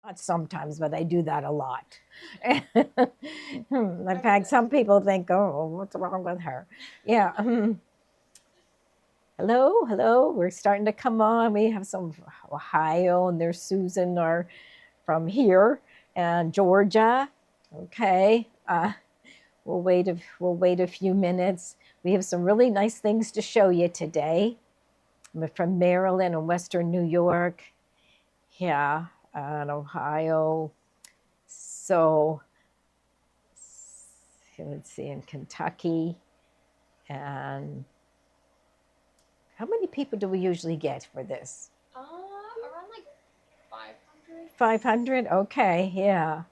Not sometimes, but I do that a lot. In fact, some people think, oh, what's wrong with her? Yeah. Hello, hello. We're starting to come on. We have some Ohio, and there's Susan are from here, and Georgia. Okay. We'll wait a few minutes. We have some really nice things to show you today. I'm from Maryland and Western New York. Yeah, and Ohio. So let's see, in Kentucky. And how many people do we usually get for this? Around like 500. 500? Okay, yeah.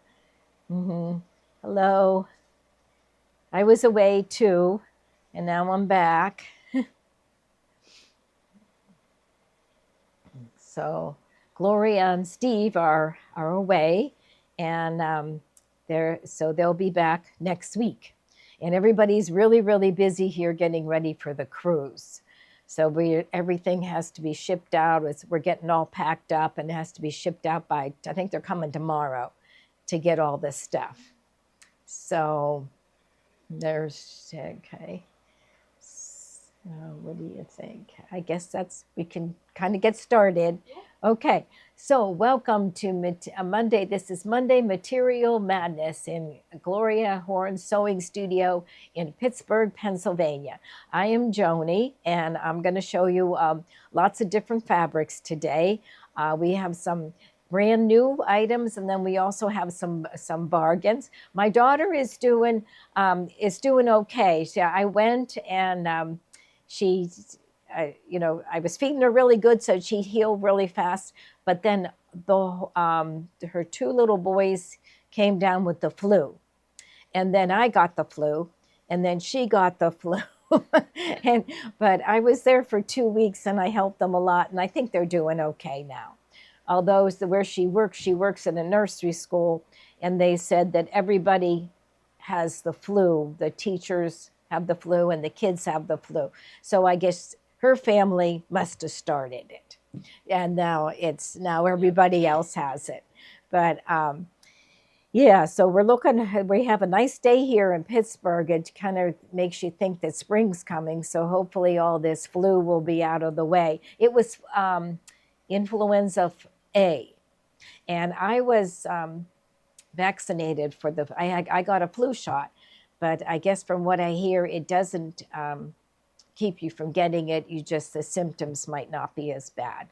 Hello. I was away too, and now I'm back. So Gloria and Steve are away, and they'll be back next week. And everybody's really, really busy here getting ready for the cruise. So everything has to be shipped out. We're getting all packed up, and it has to be shipped out by, I think they're coming tomorrow to get all this stuff. So there's, okay. So what do you think? I guess we can kind of get started. Okay, so welcome to Monday. This is Monday Material Madness in Gloria Horn Sewing Studio in Pittsburgh, Pennsylvania. I am Joanie, and I'm going to show you lots of different fabrics today. We have some brand new items, and then we also have some bargains. My daughter is doing okay. So I went and she, I was feeding her really good, so she healed really fast. But then her two little boys came down with the flu, and then I got the flu, and then she got the flu. But I was there for 2 weeks, and I helped them a lot, and I think they're doing okay now. Although where she works in a nursery school, and they said that everybody has the flu. The teachers have the flu and the kids have the flu. So I guess her family must have started it. And now everybody else has it. But yeah, so we have a nice day here in Pittsburgh. It kind of makes you think that spring's coming. So hopefully all this flu will be out of the way. It was influenza A. And I was vaccinated for I got a flu shot, but I guess from what I hear, it doesn't keep you from getting it. The symptoms might not be as bad.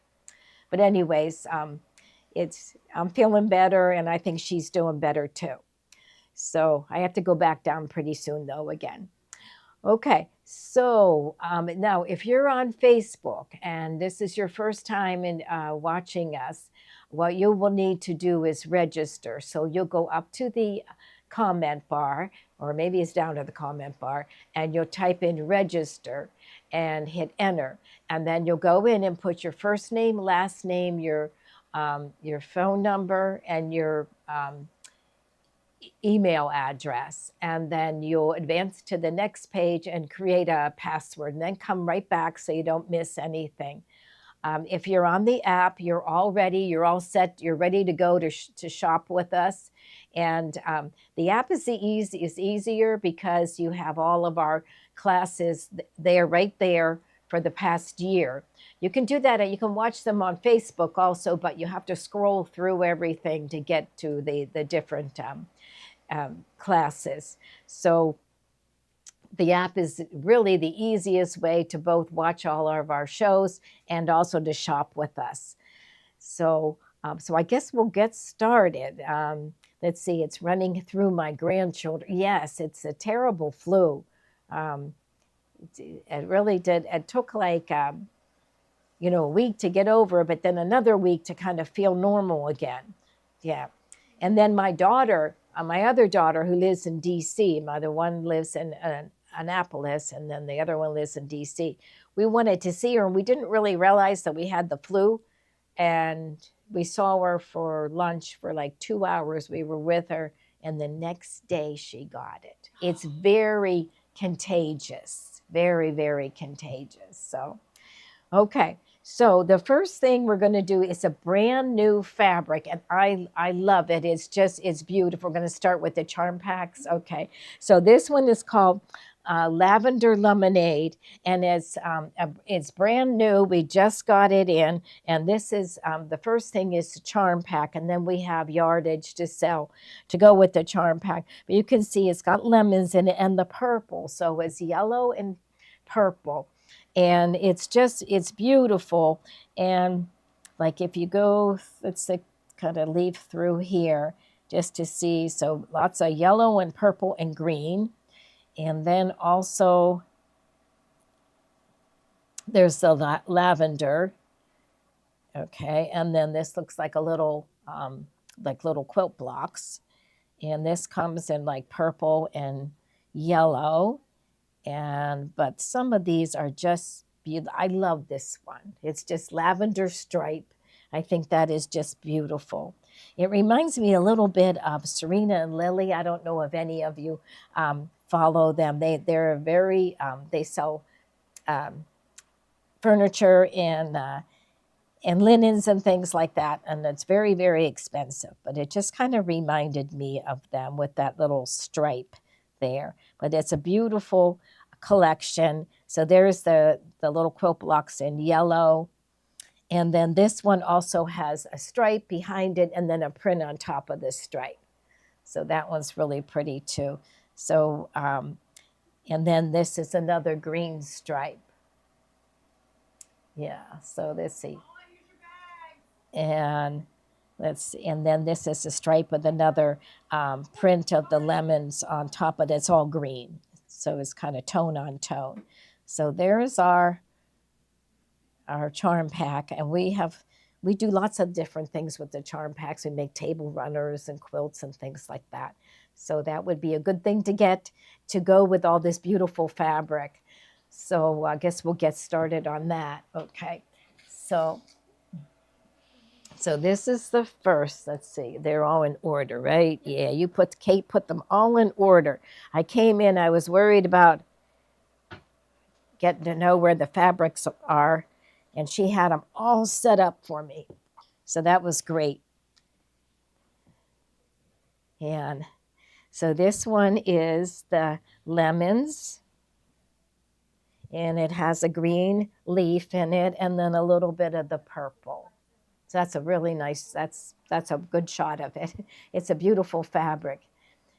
But anyways, I'm feeling better, and I think she's doing better too. So I have to go back down pretty soon though again. Okay, so now if you're on Facebook and this is your first time in watching us, what you will need to do is register. So you'll go up to the comment bar, or maybe it's down to the comment bar, and you'll type in register and hit enter. And then you'll go in and put your first name, last name, your phone number, and your email address, and then you'll advance to the next page and create a password, and then come right back so you don't miss anything. If you're on the app, you're all ready, you're all set, you're ready to go to shop with us. And the app is easier because you have all of our classes there, right there for the past year. You can do that, and you can watch them on Facebook also, but you have to scroll through everything to get to the different classes. So the app is really the easiest way to both watch all of our shows and also to shop with us. So I guess we'll get started. Let's see, it's running through my grandchildren. Yes, it's a terrible flu. It really did. It took like, a week to get over, but then another week to kind of feel normal again. Yeah. And then my other daughter who lives in DC, my other one lives in Annapolis, and then the other one lives in DC. We wanted to see her, and we didn't really realize that we had the flu. And we saw her for lunch for like 2 hours. We were with her, and the next day she got it. It's very contagious, very, very contagious. So, okay. So the first thing we're going to do is a brand new fabric, and I love it. It's beautiful. We're going to start with the charm packs. Okay, so this one is called Lavender Lemonade, and it's brand new. We just got it in, and this is the first thing is the charm pack, and then we have yardage to sell to go with the charm pack. But you can see it's got lemons in it and the purple, so it's yellow and purple, and it's beautiful. And like if you go, let's kind of leaf through here just to see. So lots of yellow and purple and green, and then also there's the lavender. Okay, and then this looks like a little like little quilt blocks, and this comes in like purple and yellow. And but some of these are just beautiful. I love this one. It's just lavender stripe. I think that is just beautiful. It reminds me a little bit of Serena and Lily. I don't know if any of you follow them. They're very they sell um, furniture and linens and things like that, and it's very, very expensive. But it just kind of reminded me of them with that little stripe there. But it's a beautiful collection. So there's the little quilt blocks in yellow. And then this one also has a stripe behind it and then a print on top of the stripe. So that one's really pretty too. So, and then this is another green stripe. Yeah, so let's see. And and then this is a stripe with another print of the lemons on top of it. It's all green. So it's kind of tone on tone. So there's our charm pack, and we do lots of different things with the charm packs. We make table runners and quilts and things like that. So that would be a good thing to get to go with all this beautiful fabric. So I guess we'll get started on that. Okay. So this is the first. Let's see. They're all in order, right? Yeah, Kate put them all in order. I came in, I was worried about getting to know where the fabrics are, and she had them all set up for me. So that was great. And so this one is the lemons, and it has a green leaf in it and then a little bit of the purple. So that's a really nice, that's a good shot of it. It's a beautiful fabric.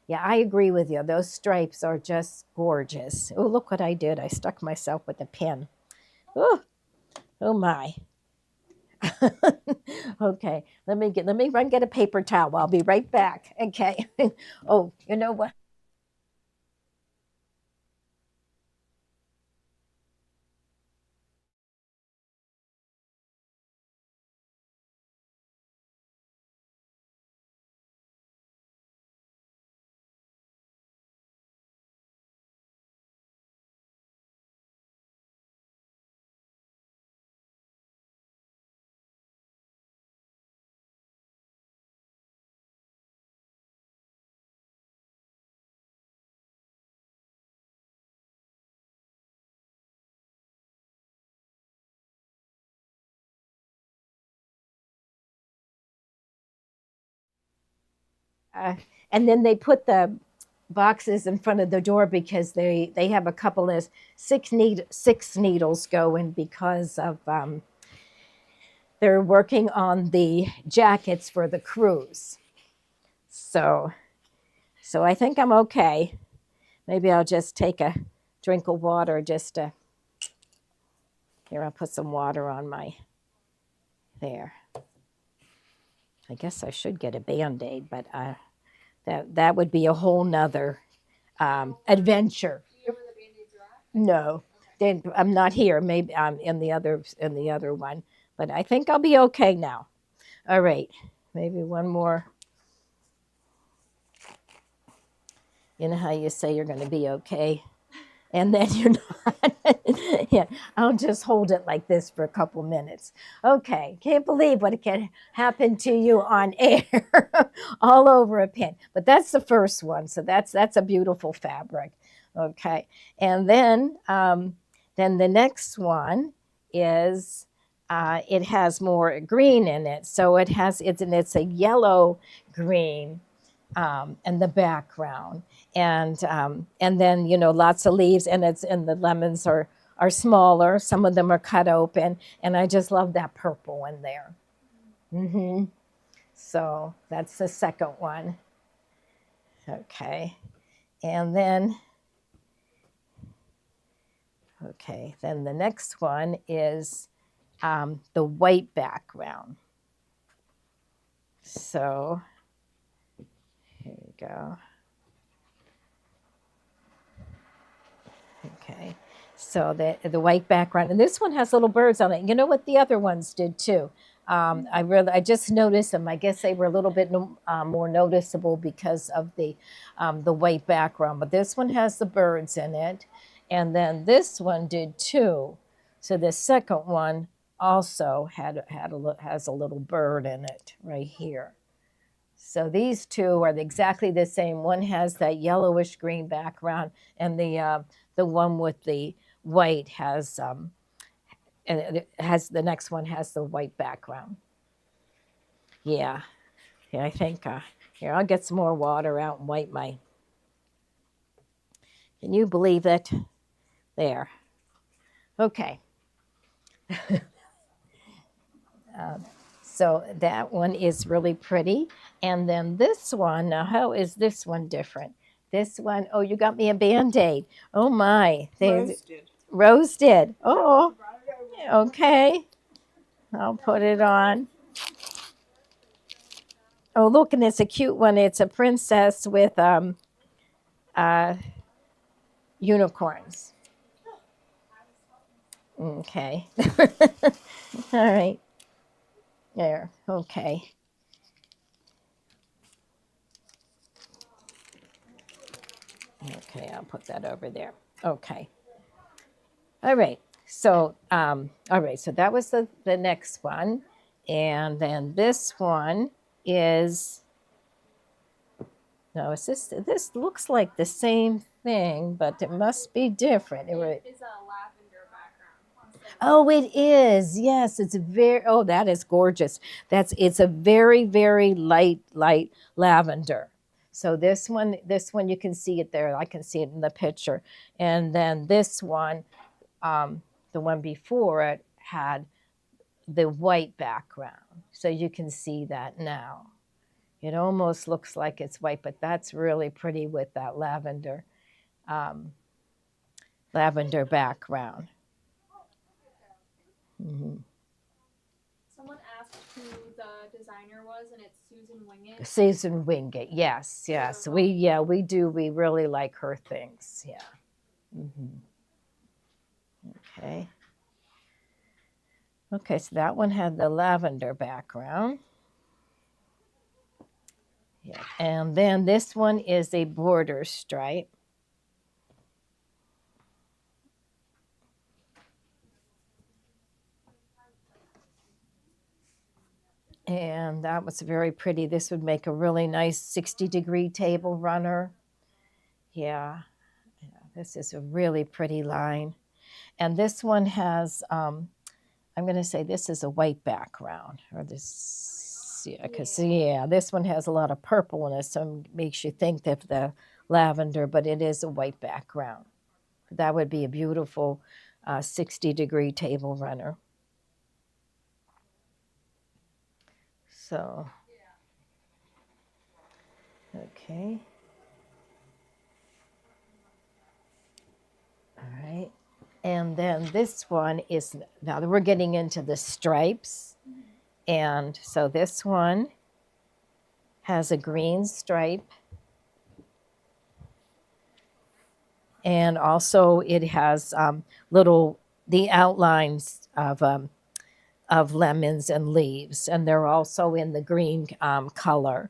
Yeah, I agree with you. Those stripes are just gorgeous. Oh, look what I did. I stuck myself with a pin. Oh, oh my. Okay, let me run get a paper towel. I'll be right back. Okay. Oh, you know what? Uh, and then they put the boxes in front of the door because they have a couple of six needles going because of they're working on the jackets for the cruise. So I think I'm okay. Maybe I'll just take a drink of water just to here. I'll put some water on my there. I guess I should get a Band-Aid, but that would be a whole nother adventure. No, then I'm not here. Maybe I'm in the other one, but I think I'll be okay now. All right, maybe one more. You know how you say you're going to be okay, and then you're not. Yeah, I'll just hold it like this for a couple minutes. Okay, can't believe what can happen to you on air, all over a pin. But that's the first one, so that's a beautiful fabric. Okay, and then the next one is it has more green in it. So it's a yellow green in the background, and then lots of leaves, and the lemons are smaller. Some of them are cut open, and I just love that purple in there. So that's the second one. Okay, and then then the next one is the white background. So here we go. Okay, so the white background, and this one has little birds on it. You know what the other ones did too. I just noticed them. I guess they were a little bit more noticeable because of the white background. But this one has the birds in it, and then this one did too. So the second one also has a little bird in it right here. So these two are exactly the same. One has that yellowish green background, and the one with the white and it has the next one has the white background. Yeah, yeah. I think here I'll get some more water out and wipe my. Can you believe it? There. Okay. So that one is really pretty. And then this one, now how is this one different? This one, oh, you got me a Band-Aid. Oh my. Rose did. Oh, okay. I'll put it on. Oh, look, and it's a cute one. It's a princess with uh, unicorns. Okay. All right. There. Okay. Okay, I'll put that over there. Okay. All right. So, all right. So that was the next one, and then this one is no. It's this. This looks like the same thing, but it must be different. It is a lavender background. Oh, it is. Yes, it's very. Oh, that is gorgeous. It's a very very light lavender. So this one you can see it there. I can see it in the picture, and then this one. The one before it had the white background. So you can see that now. It almost looks like it's white, but that's really pretty with that lavender background. Someone asked who the designer was, and it's Susan Wingate. Susan Wingate, yes. We do. We really like her things. Yeah. Okay. Okay, so that one had the lavender background. Yeah. And then this one is a border stripe. And that was very pretty. This would make a really nice 60-degree table runner. Yeah, this is a really pretty line. And this one has, I'm going to say this is a white background. Or this, yeah, because, this one has a lot of purple in it, so it makes you think of the lavender, but it is a white background. That would be a beautiful 60-degree table runner. So, okay. All right. And then this one is, now that we're getting into the stripes. And so this one has a green stripe. And also it has the outlines of lemons and leaves. And they're also in the green color.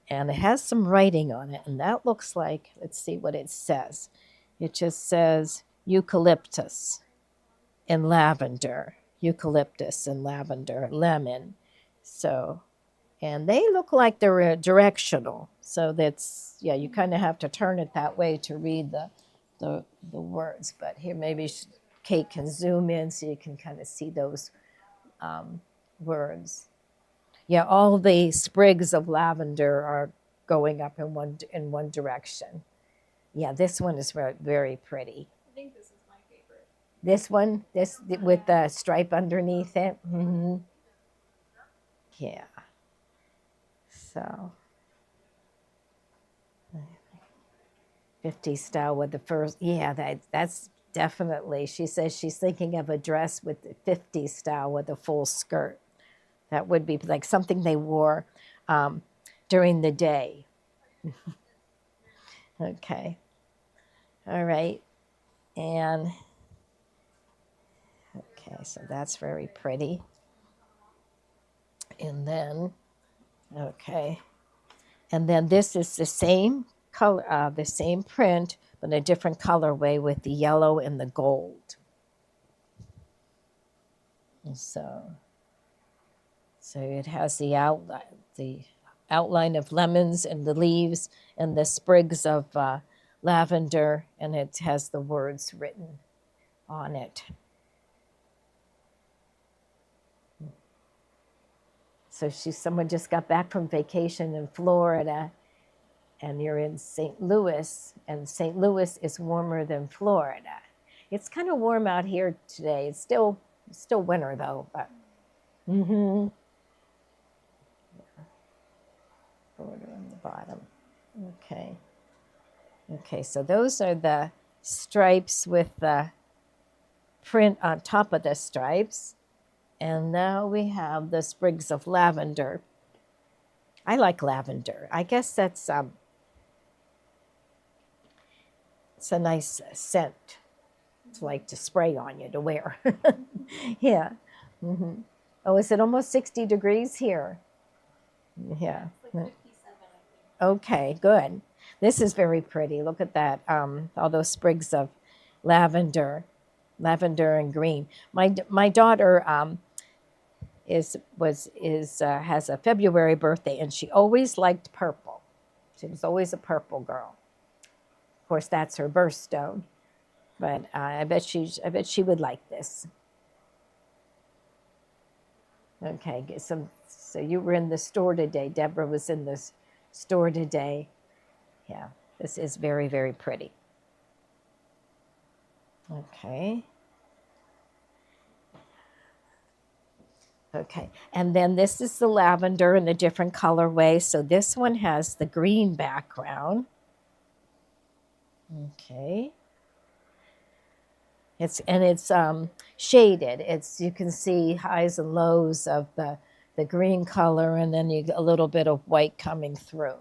And it has some writing on it. And that looks like, let's see what it says. It just says eucalyptus and lavender, lemon. So, and they look like they're directional. So that's, you kind of have to turn it that way to read the words. But here, maybe Kate can zoom in so you can kind of see those words. Yeah, all the sprigs of lavender are going up in one direction. Yeah, this one is very, very pretty. I think this is my favorite. This one, this with the stripe underneath it. Yeah. So 50 style with the first. Yeah, that's definitely. She says she's thinking of a dress with the 50 style with a full skirt. That would be like something they wore during the day. Okay. All right. And okay, so that's very pretty. And then, okay. And then this is the same color, the same print, but a different colorway with the yellow and the gold. And so it has the outline of lemons and the leaves and the sprigs of lavender, and it has the words written on it. So someone just got back from vacation in Florida, and you're in St. Louis, and St. Louis is warmer than Florida. It's kind of warm out here today. It's still winter though, but Florida on the bottom. Okay. Okay, so those are the stripes with the print on top of the stripes. And now we have the sprigs of lavender. I like lavender. I guess that's it's a nice scent to like to spray on you to wear. Yeah. Oh, is it almost 60 degrees here? Yeah. It's like 57, I think. Okay, good. This is very pretty. Look at that. All those sprigs of lavender and green. My daughter has a February birthday, and she always liked purple. She was always a purple girl. Of course, that's her birthstone, but I bet she would like this. Okay, so you were in the store today. Deborah was in the store today. Yeah, this is very, very pretty. Okay. Okay, and then this is the lavender in a different colorway. So this one has the green background. Okay. It's shaded. You can see highs and lows of the green color, and then you get a little bit of white coming through.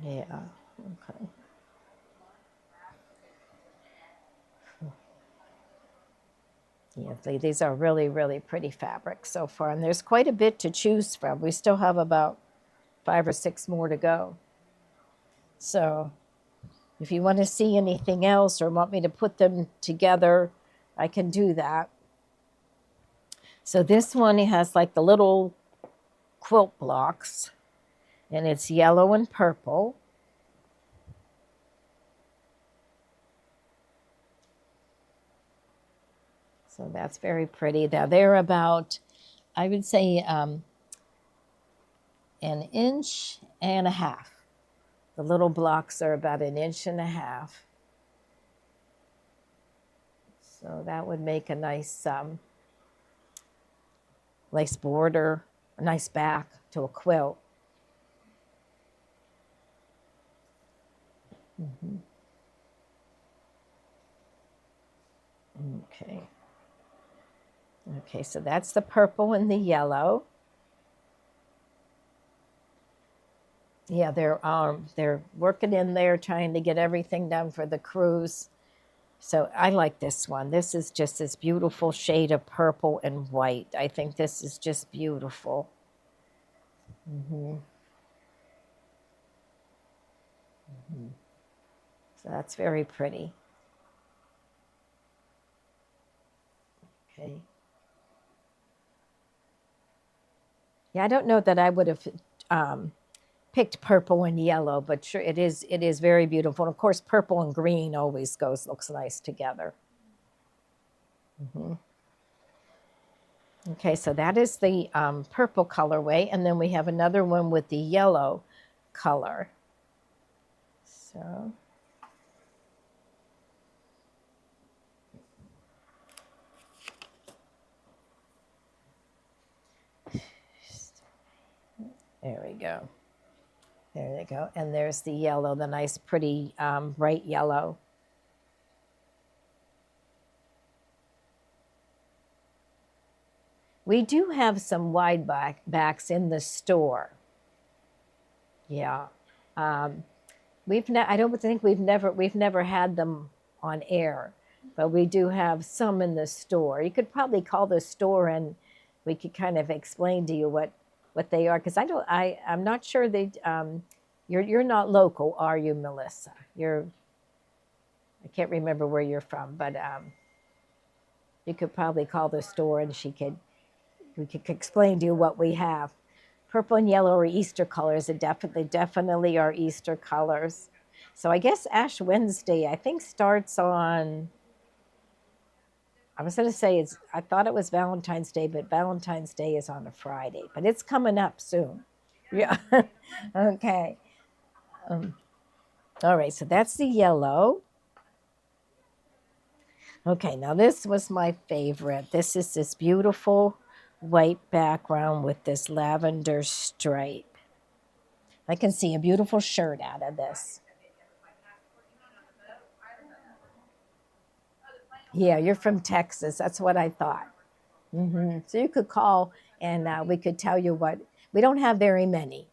Yeah. Okay. Yeah, these are really, really pretty fabrics so far, and there's quite a bit to choose from. We still have about 5 or 6 more to go. So if you want to see anything else or want me to put them together, I can do that. So this one has like the little quilt blocks, and it's yellow and purple. So that's very pretty. Now they're about, I would say, an inch and a half. The little blocks are about an inch and a half. So that would make a nice lace border, a nice back to a quilt. Okay. Okay, so that's the purple and the yellow. Yeah, they're working in there trying to get everything done for the cruise. So I like this one. This is just this beautiful shade of purple and white. I think this is just beautiful. So that's very pretty. Okay. Yeah, I don't know that I would have picked purple and yellow, but sure, it is very beautiful. And of course, purple and green always looks nice together. Okay, so that is the purple colorway, and then we have another one with the yellow color. So. There we go. There they go. And there's the yellow, the nice, pretty, bright yellow. We do have some wide backs in the store. Yeah. I don't think we've never had them on air, but we do have some in the store. You could probably call the store and we could kind of explain to you what they are, because I'm not sure they. You're not local, are you, Melissa? I can't remember where you're from, but you could probably call the store and we could explain to you what we have. Purple and yellow are Easter colors. It definitely are Easter colors. So I guess Ash Wednesday, I think, starts on. I was going to say I thought it was Valentine's Day, but Valentine's Day is on a Friday. But it's coming up soon. Yeah. Okay. All right. So that's the yellow. Okay. Now this was my favorite. This is this beautiful white background with this lavender stripe. I can see a beautiful shirt out of this. Yeah, you're from Texas. That's what I thought. So you could call and we could tell you what. We don't have very many.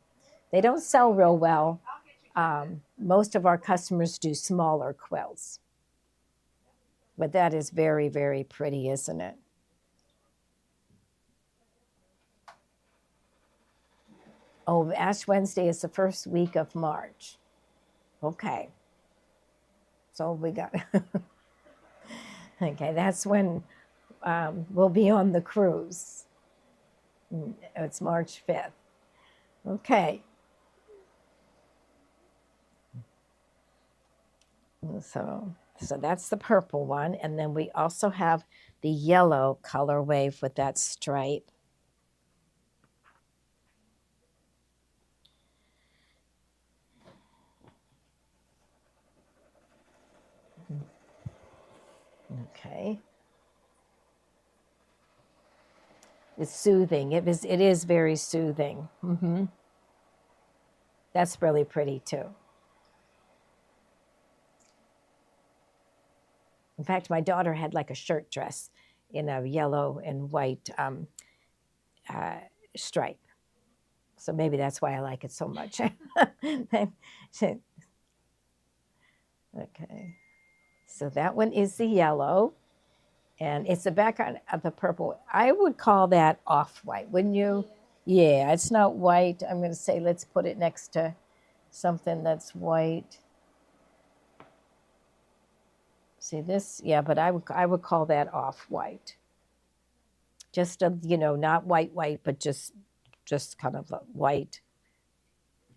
They don't sell real well. Most of our customers do smaller quilts. But that is very, very pretty, isn't it? Oh, Ash Wednesday is the first week of March. Okay. So we got. Okay, that's when we'll be on the cruise. It's March 5th. Okay. So that's the purple one. And then we also have the yellow colorway with that stripe. Okay. It's soothing. It is very soothing. That's really pretty too. In fact, my daughter had like a shirt dress in a yellow and white stripe. So maybe that's why I like it so much. Okay. So that one is the yellow. And it's the background of the purple. I would call that off-white, wouldn't you? Yeah, it's not white. I'm going to say let's put it next to something that's white. See this? Yeah, but I would call that off-white. Just not white, but just kind of white.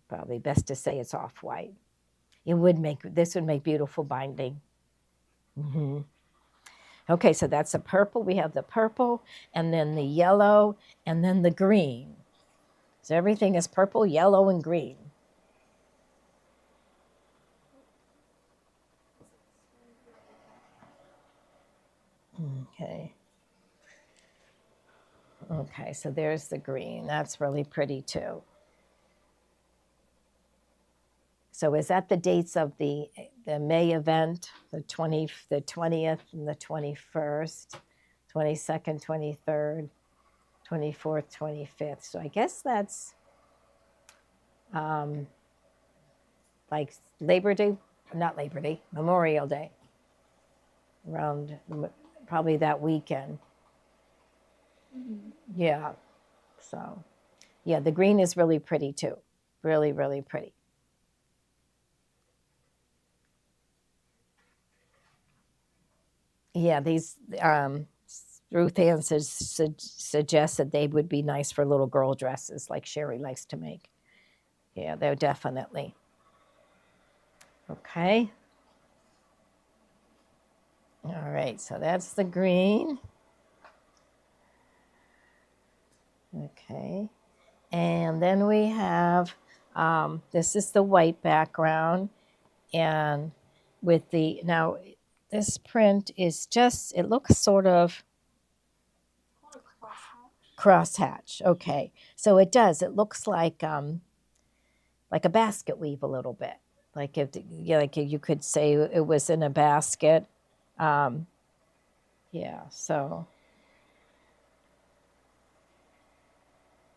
Probably best to say it's off-white. This would make beautiful binding. Okay, so that's the purple. We have the purple, and then the yellow, and then the green. So everything is purple, yellow, and green. Okay. Okay, so there's the green. That's really pretty too. So is that the dates of the May event, the 20th and the 21st, 22nd, 23rd, 24th, 25th. So I guess that's like Memorial Day, around probably that weekend. Yeah. So, yeah, the green is really pretty too. Really, really pretty. Yeah, these Ruth Ann suggested they would be nice for little girl dresses like Sherry likes to make. Yeah, they're definitely. Okay. All right, so that's the green. Okay. And then we have, this is the white background. And with the, now this print is just, it looks sort of Called a crosshatch. crosshatch. Okay. So it does, it looks like a basket weave a little bit. Like if, yeah, like you could say it was in a basket. Um, yeah, so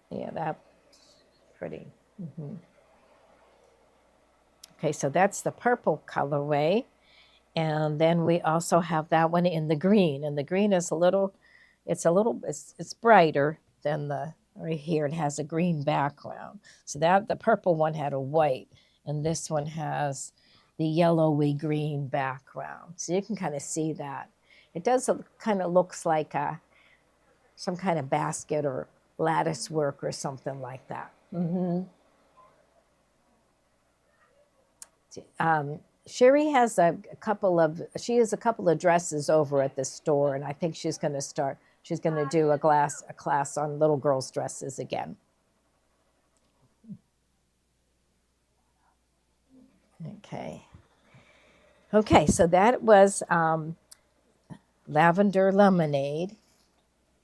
yeah, that's pretty. Hmm. Okay, so that's the purple colorway. And then we also have that one in the green. And the green is it's brighter than the, right here, it has a green background. So that the purple one had a white, and this one has the yellowy green background. So you can kind of see that. It does kind of looks like some kind of basket or lattice work or something like that. Mm-hmm. Sherry has she has a couple of dresses over at the store, and I think she's going to do a class on little girls' dresses again. Okay. Okay, so that was Lavender Lemonade,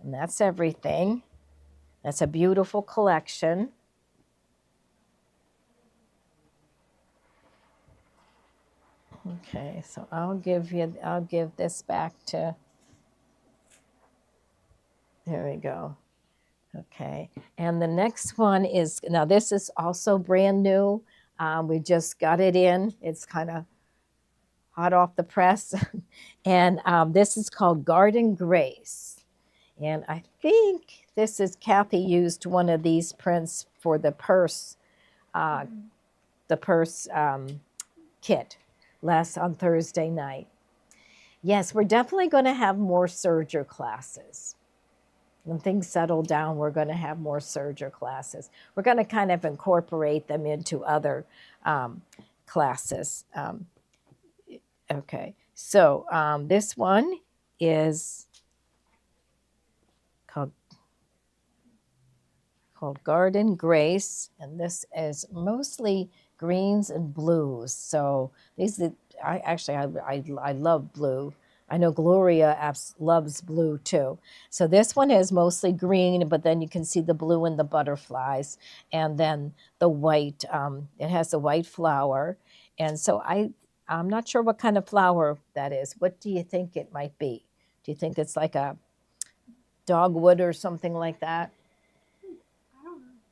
and that's everything. That's a beautiful collection. Okay, so I'll give this back to, there we go. Okay, and the next one is, now this is also brand new. We just got it in. It's kind of hot off the press. And this is called Garden Grace. And I think this is, Kathy used one of these prints for the purse, the purse kit on Thursday night. Yes, we're definitely going to have more serger classes. When things settle down, we're going to have more serger classes. We're going to kind of incorporate them into other classes. Okay, so this one is called Garden Grace, and this is mostly greens and blues. So I love blue. I know Gloria loves blue too. So this one is mostly green, but then you can see the blue in the butterflies, and then the white. It has the white flower, and so I'm not sure what kind of flower that is. What do you think it might be? Do you think it's like a dogwood or something like that?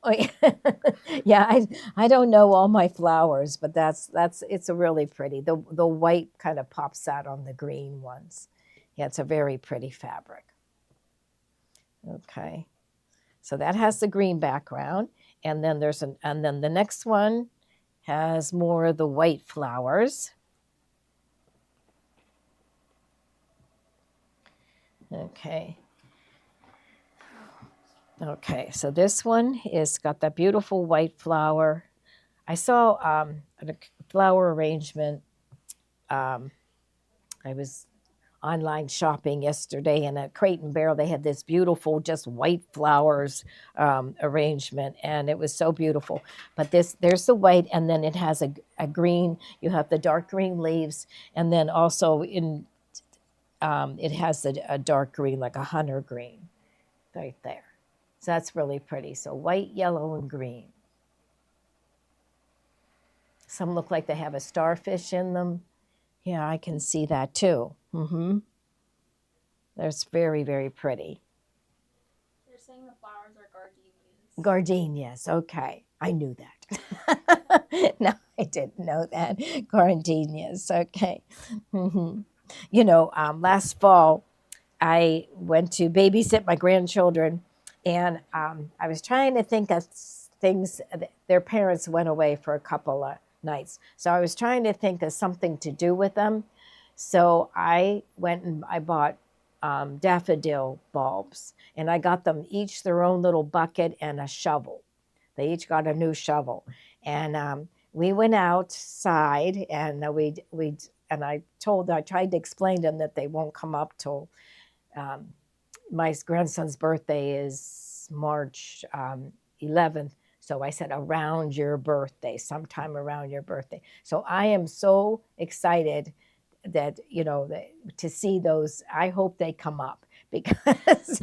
Oh, yeah, I don't know all my flowers, but it's a really pretty. The white kind of pops out on the green ones. Yeah, it's a very pretty fabric. Okay, so that has the green background, and then and then the next one has more of the white flowers. Okay. Okay, so this one is got that beautiful white flower. I saw a flower arrangement. I was online shopping yesterday, and at Crate and Barrel they had this beautiful just white flowers arrangement, and it was so beautiful. But there's the white, and then it has a green. You have the dark green leaves, and then also it has a dark green, like a hunter green, right there. So that's really pretty. So white, yellow, and green. Some look like they have a starfish in them. Yeah, I can see that too. Mm-hmm. That's very, very pretty. They're saying the flowers are gardenias. Gardenias. Okay. I knew that. No, I didn't know that. Gardenias. Okay. Mm-hmm. Last fall, I went to babysit my grandchildren, and I was trying to think of things. Their parents went away for a couple of nights. So I was trying to think of something to do with them. So I went and I bought daffodil bulbs, and I got them each their own little bucket and a shovel. They each got a new shovel. And we went outside, and I tried to explain to them that they won't come up till um, my grandson's birthday is March 11th. So I said around your birthday, sometime around your birthday. So I am so excited that to see those. I hope they come up because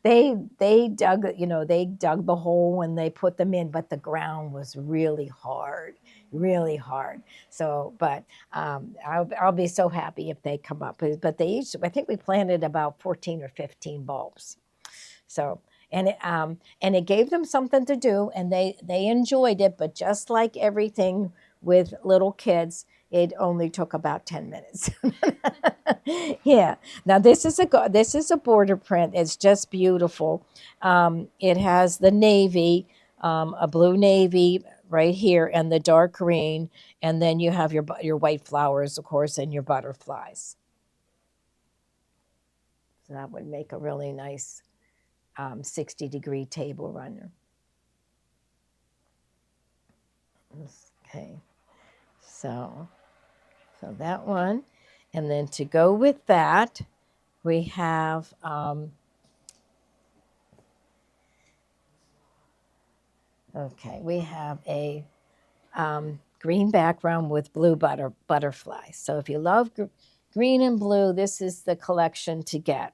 they dug they dug the hole when they put them in, but the ground was really hard, really hard. So, but I'll be so happy if they come up. But they each, I think we planted about 14 or 15 bulbs. So, and it gave them something to do, and they enjoyed it. But just like everything with little kids, it only took about 10 minutes. Yeah. Now this is a border print. It's just beautiful. It has the navy, a blue navy right here, and the dark green, and then you have your white flowers, of course, and your butterflies. So that would make a really nice 60-degree table runner. Okay, so that one, and then to go with that, we have we have a green background with blue butterflies. So if you love green and blue, this is the collection to get.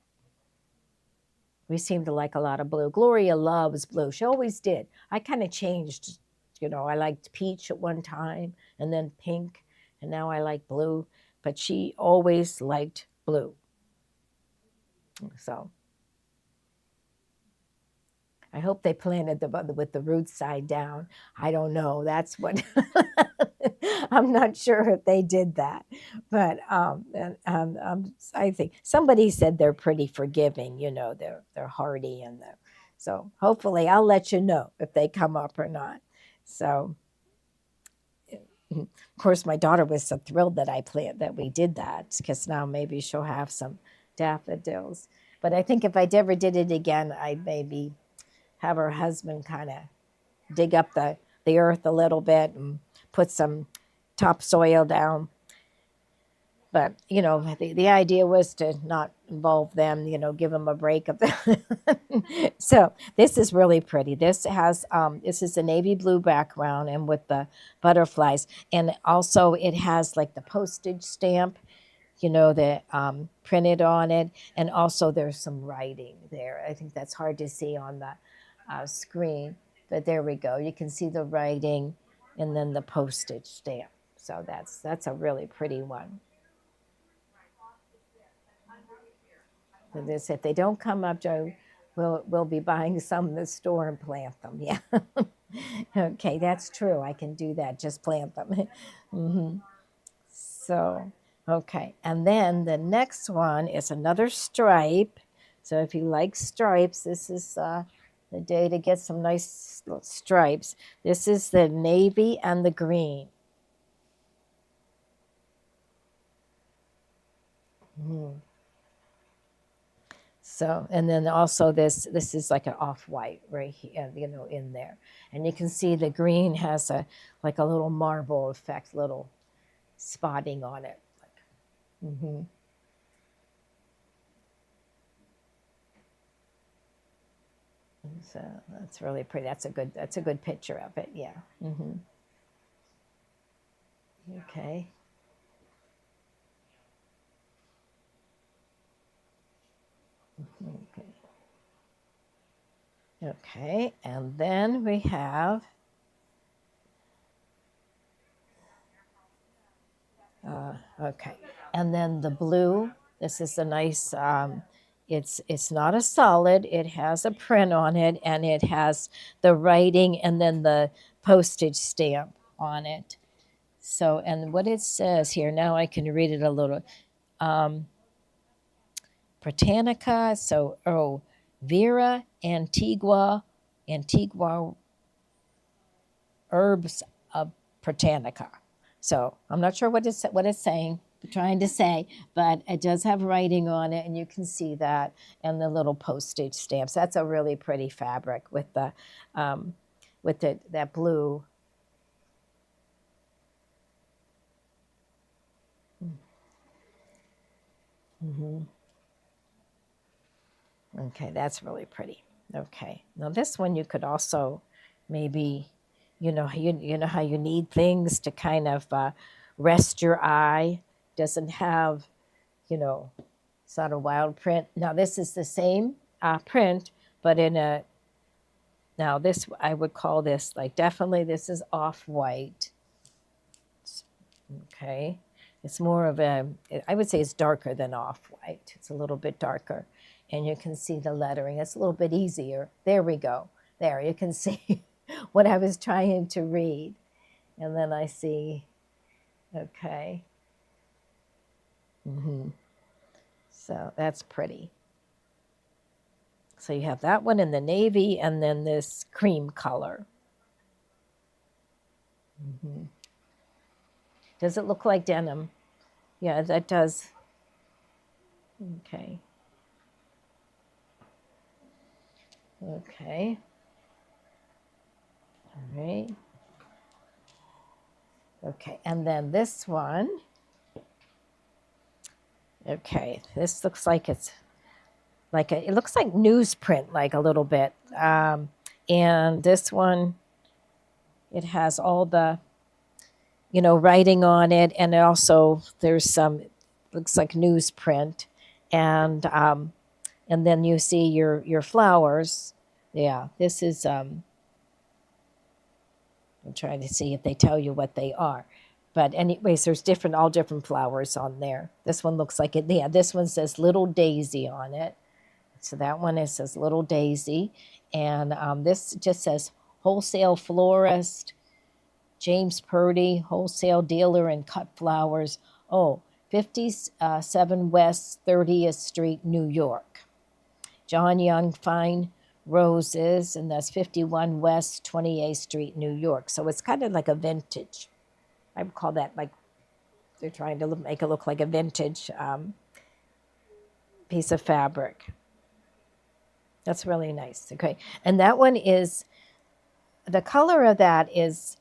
We seem to like a lot of blue. Gloria loves blue. She always did. I kind of changed. I liked peach at one time, and then pink, and now I like blue. But she always liked blue. So I hope they planted with the roots side down. I don't know. That's what I'm not sure if they did that, but I think somebody said they're pretty forgiving. They're hardy, and so hopefully I'll let you know if they come up or not. So of course my daughter was so thrilled that we did that, because now maybe she'll have some daffodils. But I think if I ever did it again, I'd maybe have her husband kind of dig up the earth a little bit and put some topsoil down. But the idea was to not involve them, give them a break of so this is really pretty. This is a navy blue background, and with the butterflies, and also it has like the postage stamp, that printed on it, and also there's some writing there. I think that's hard to see on the screen, but there we go. You can see the writing, and then the postage stamp. So that's a really pretty one. So this, if they don't come up, Joe, we'll be buying some in the store and plant them. Yeah. Okay, that's true. I can do that. Just plant them. Hmm. So, okay. And then the next one is another stripe. So if you like stripes, this is the day to get some nice stripes. This is the navy and the green. Mm. So, and then also this is like an off-white right here, in there. And you can see the green has like a little marble effect, little spotting on it. Mm-hmm. So that's really pretty. That's a good picture of it. Yeah. Mm-hmm. Okay. Okay. Okay. And then we have okay. And then the blue. This is a nice. It's not a solid. It has a print on it, and it has the writing, and then the postage stamp on it. So, and what it says here, now I can read it a little. Um, Britannica, so, Vera Antigua herbs of Britannica. So I'm not sure what it's saying, trying to say, but it does have writing on it, and you can see that, and the little postage stamps. That's a really pretty fabric with the that blue Hmm. Okay, that's really pretty. Okay, now this one you could also maybe, you know how you need things to kind of rest your eye. Doesn't have, you know, it's not a wild print. Now this is the same print, but in a now this I would call this like definitely this is off white. Okay, it's more of a I would say it's darker than off white. It's a little bit darker, and you can see the lettering. It's a little bit easier. There we go. There you can see what I was trying to read, and then I see. Okay. So that's pretty. So you have that one in the navy, and then this cream color. Does it look like denim? Yeah, that does. Okay. Okay. All right. Okay. And then this one. Okay. This looks like it's like it looks like newsprint, like a little bit. And this one, it has all the, writing on it. And also there's some, looks like newsprint. And then you see your flowers. Yeah. This is, I'm trying to see if they tell you what they are. But anyways, there's all different flowers on there. This one looks like it. Yeah, this one says Little Daisy on it. So that one it says Little Daisy. And this just says wholesale florist, James Purdy, wholesale dealer in cut flowers. Oh, 57 West 30th Street, New York. John Young Fine Roses, and that's 51 West 28th Street, New York. So it's kind of like a vintage. I would call that like they're trying to make it look like a vintage piece of fabric. That's really nice. Okay. And that one is, the color of that is,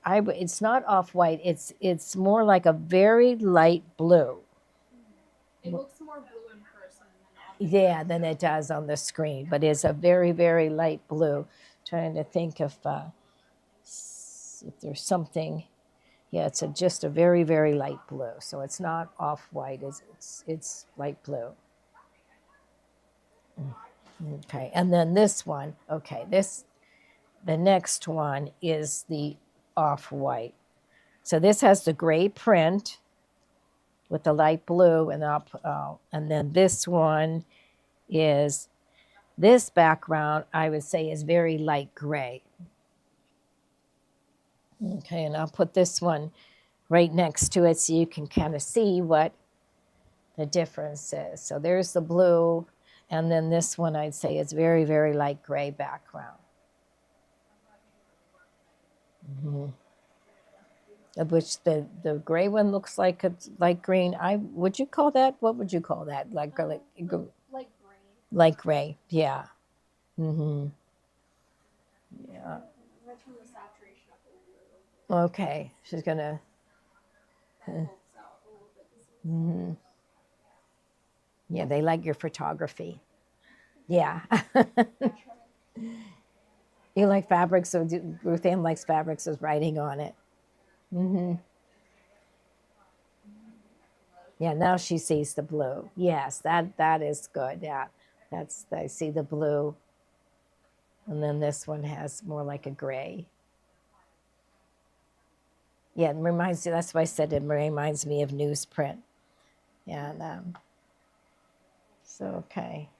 it's not off white. It's more like a very light blue. It looks more blue in person than on Yeah, than it does on the screen, but it's a very, very light blue. Trying to think if there's something. Yeah, just a very, very light blue. So it's not off white. It's light blue. Okay, and then this one. Okay, the next one is the off white. So this has the gray print with the light blue, and then this one is this background. I would say is very light gray. Okay, and I'll put this one right next to it so you can kind of see what the difference is. So there's the blue, and then this one I'd say is very, very light gray background. Which the gray one looks like a light green. Would you call that? What would you call that? Like like gray. light gray. Yeah. Mm-hmm. Yeah. Let's turn the saturation up a little bit. Okay. She's gonna. That helps out a little bit. Mm-hmm. Yeah, they like your photography. Yeah. You like fabrics, so Ruth Ann likes fabrics with writing on it. Mm-hmm. Yeah, now she sees the blue. Yes, that is good. Yeah, I see the blue, and then this one has more like a gray. Yeah, it reminds you. That's why I said it reminds me of newsprint. And so okay.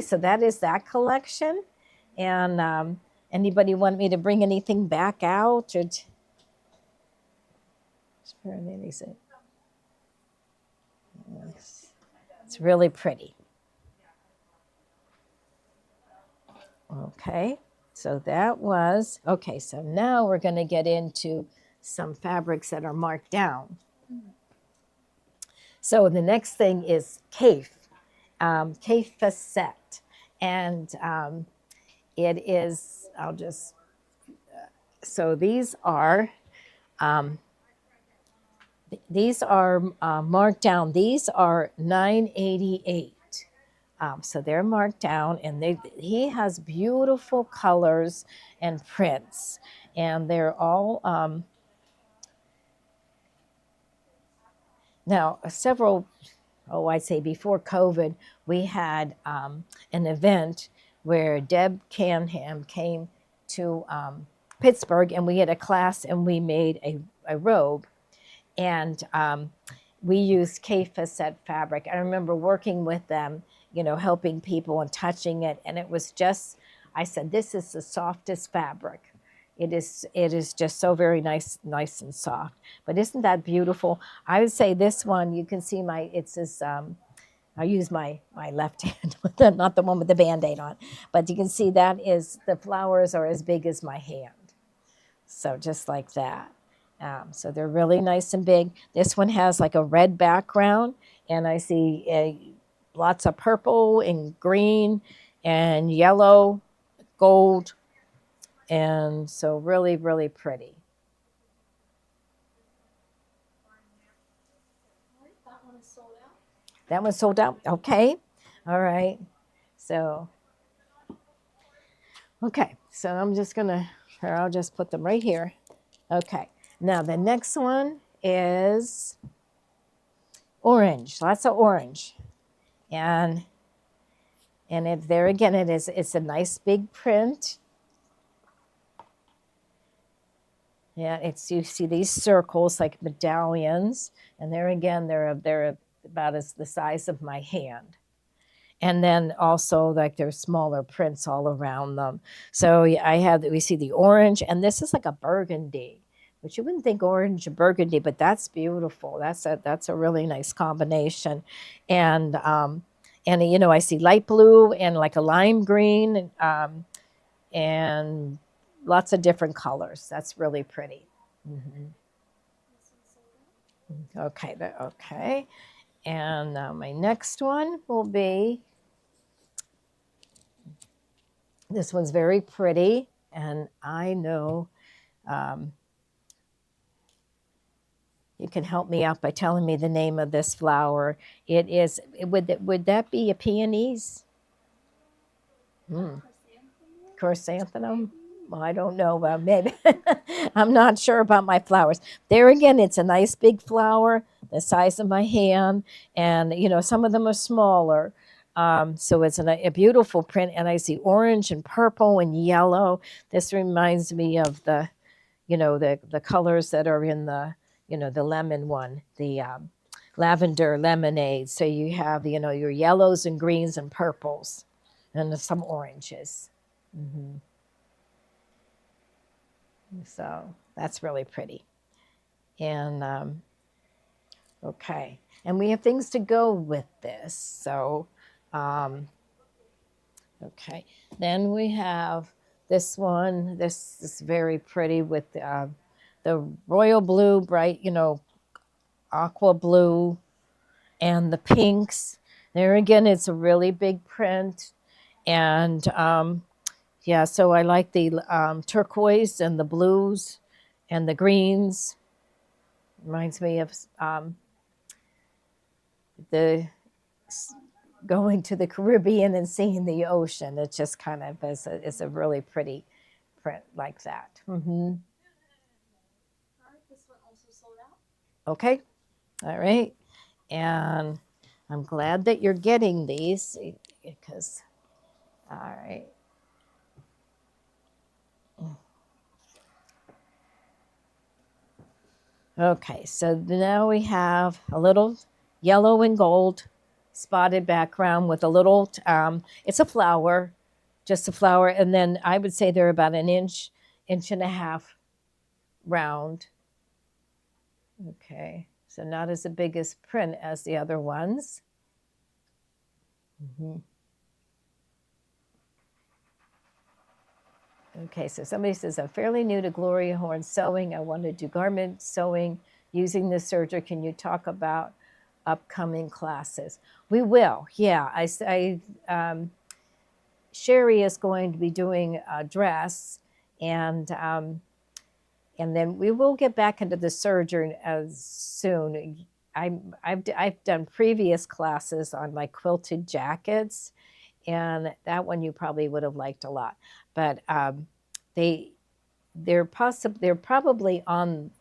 So that is that collection. And anybody want me to bring anything back out or? It's really pretty. Okay, so that was, okay, so now we're going to get into some fabrics that are marked down. So the next thing is Kaif, Kaif Facette. And it is, so these are These are marked down. These are 988. So they're marked down, and he has beautiful colors and prints, and they're all now several. Oh, I'd say before COVID, we had an event where Deb Canham came to Pittsburgh, and we had a class, and we made a robe, and we used K-Facet fabric. I remember working with them, helping people and touching it, and it was just, I said, this is the softest fabric. It is just so very nice and soft. But isn't that beautiful? I would say this one, you can see it's this, I use my left hand, not the one with the Band-Aid on, but you can see that is, the flowers are as big as my hand. So just like that. So they're really nice and big. This one has like a red background, and I see lots of purple and green and yellow, gold, and so really, really pretty. That one is sold out. That one's sold out? Okay. All right. So, okay. So I'm just going to, I'll just put them right here. Okay. Now the next one is orange, lots of orange. And there again, it's a nice big print. Yeah, you see these circles like medallions, and there again, they're about the size of my hand. And then also like there's smaller prints all around them. So we see the orange, and this is like a burgundy, which you wouldn't think orange and burgundy, but that's beautiful. That's a really nice combination. And I see light blue and like a lime green, and lots of different colors. That's really pretty. Mm-hmm. Okay, okay. And my next one will be, this one's very pretty, and I know you can help me out by telling me the name of this flower. Would that be a peonies? Chrysanthemum? Well, I don't know. Maybe I'm not sure about my flowers. There again, it's a nice big flower, the size of my hand, and some of them are smaller. So it's a beautiful print, and I see orange and purple and yellow. This reminds me of the colors that are in the lemon one, the lavender lemonade. So you have your yellows and greens and purples, and some oranges. Mm-hmm. So that's really pretty. And okay, and we have things to go with this. So okay, then we have this one. This is very pretty with the royal blue, bright, aqua blue, and the pinks. There again, it's a really big print, and yeah, so I like the turquoise and the blues and the greens. Reminds me of the going to the Caribbean and seeing the ocean. It just kind of is a really pretty print like that. Mm-hmm. All right, this one also sold out. Okay, all right, and I'm glad that you're getting these because, all right. Okay, so now we have a little yellow and gold spotted background with a little, it's a flower, just a flower. And then I would say they're about an inch and a half round. Okay, so not as big as print as the other ones. Mm-hmm. Okay, so somebody says, I'm fairly new to Gloria Horn sewing. I want to do garment sewing using the serger. Can you talk about upcoming classes? We will, yeah. Sherry is going to be doing a dress, and And then we will get back into the serger as soon. I've done previous classes on my quilted jackets, and that one you probably would have liked a lot. But they they're probably on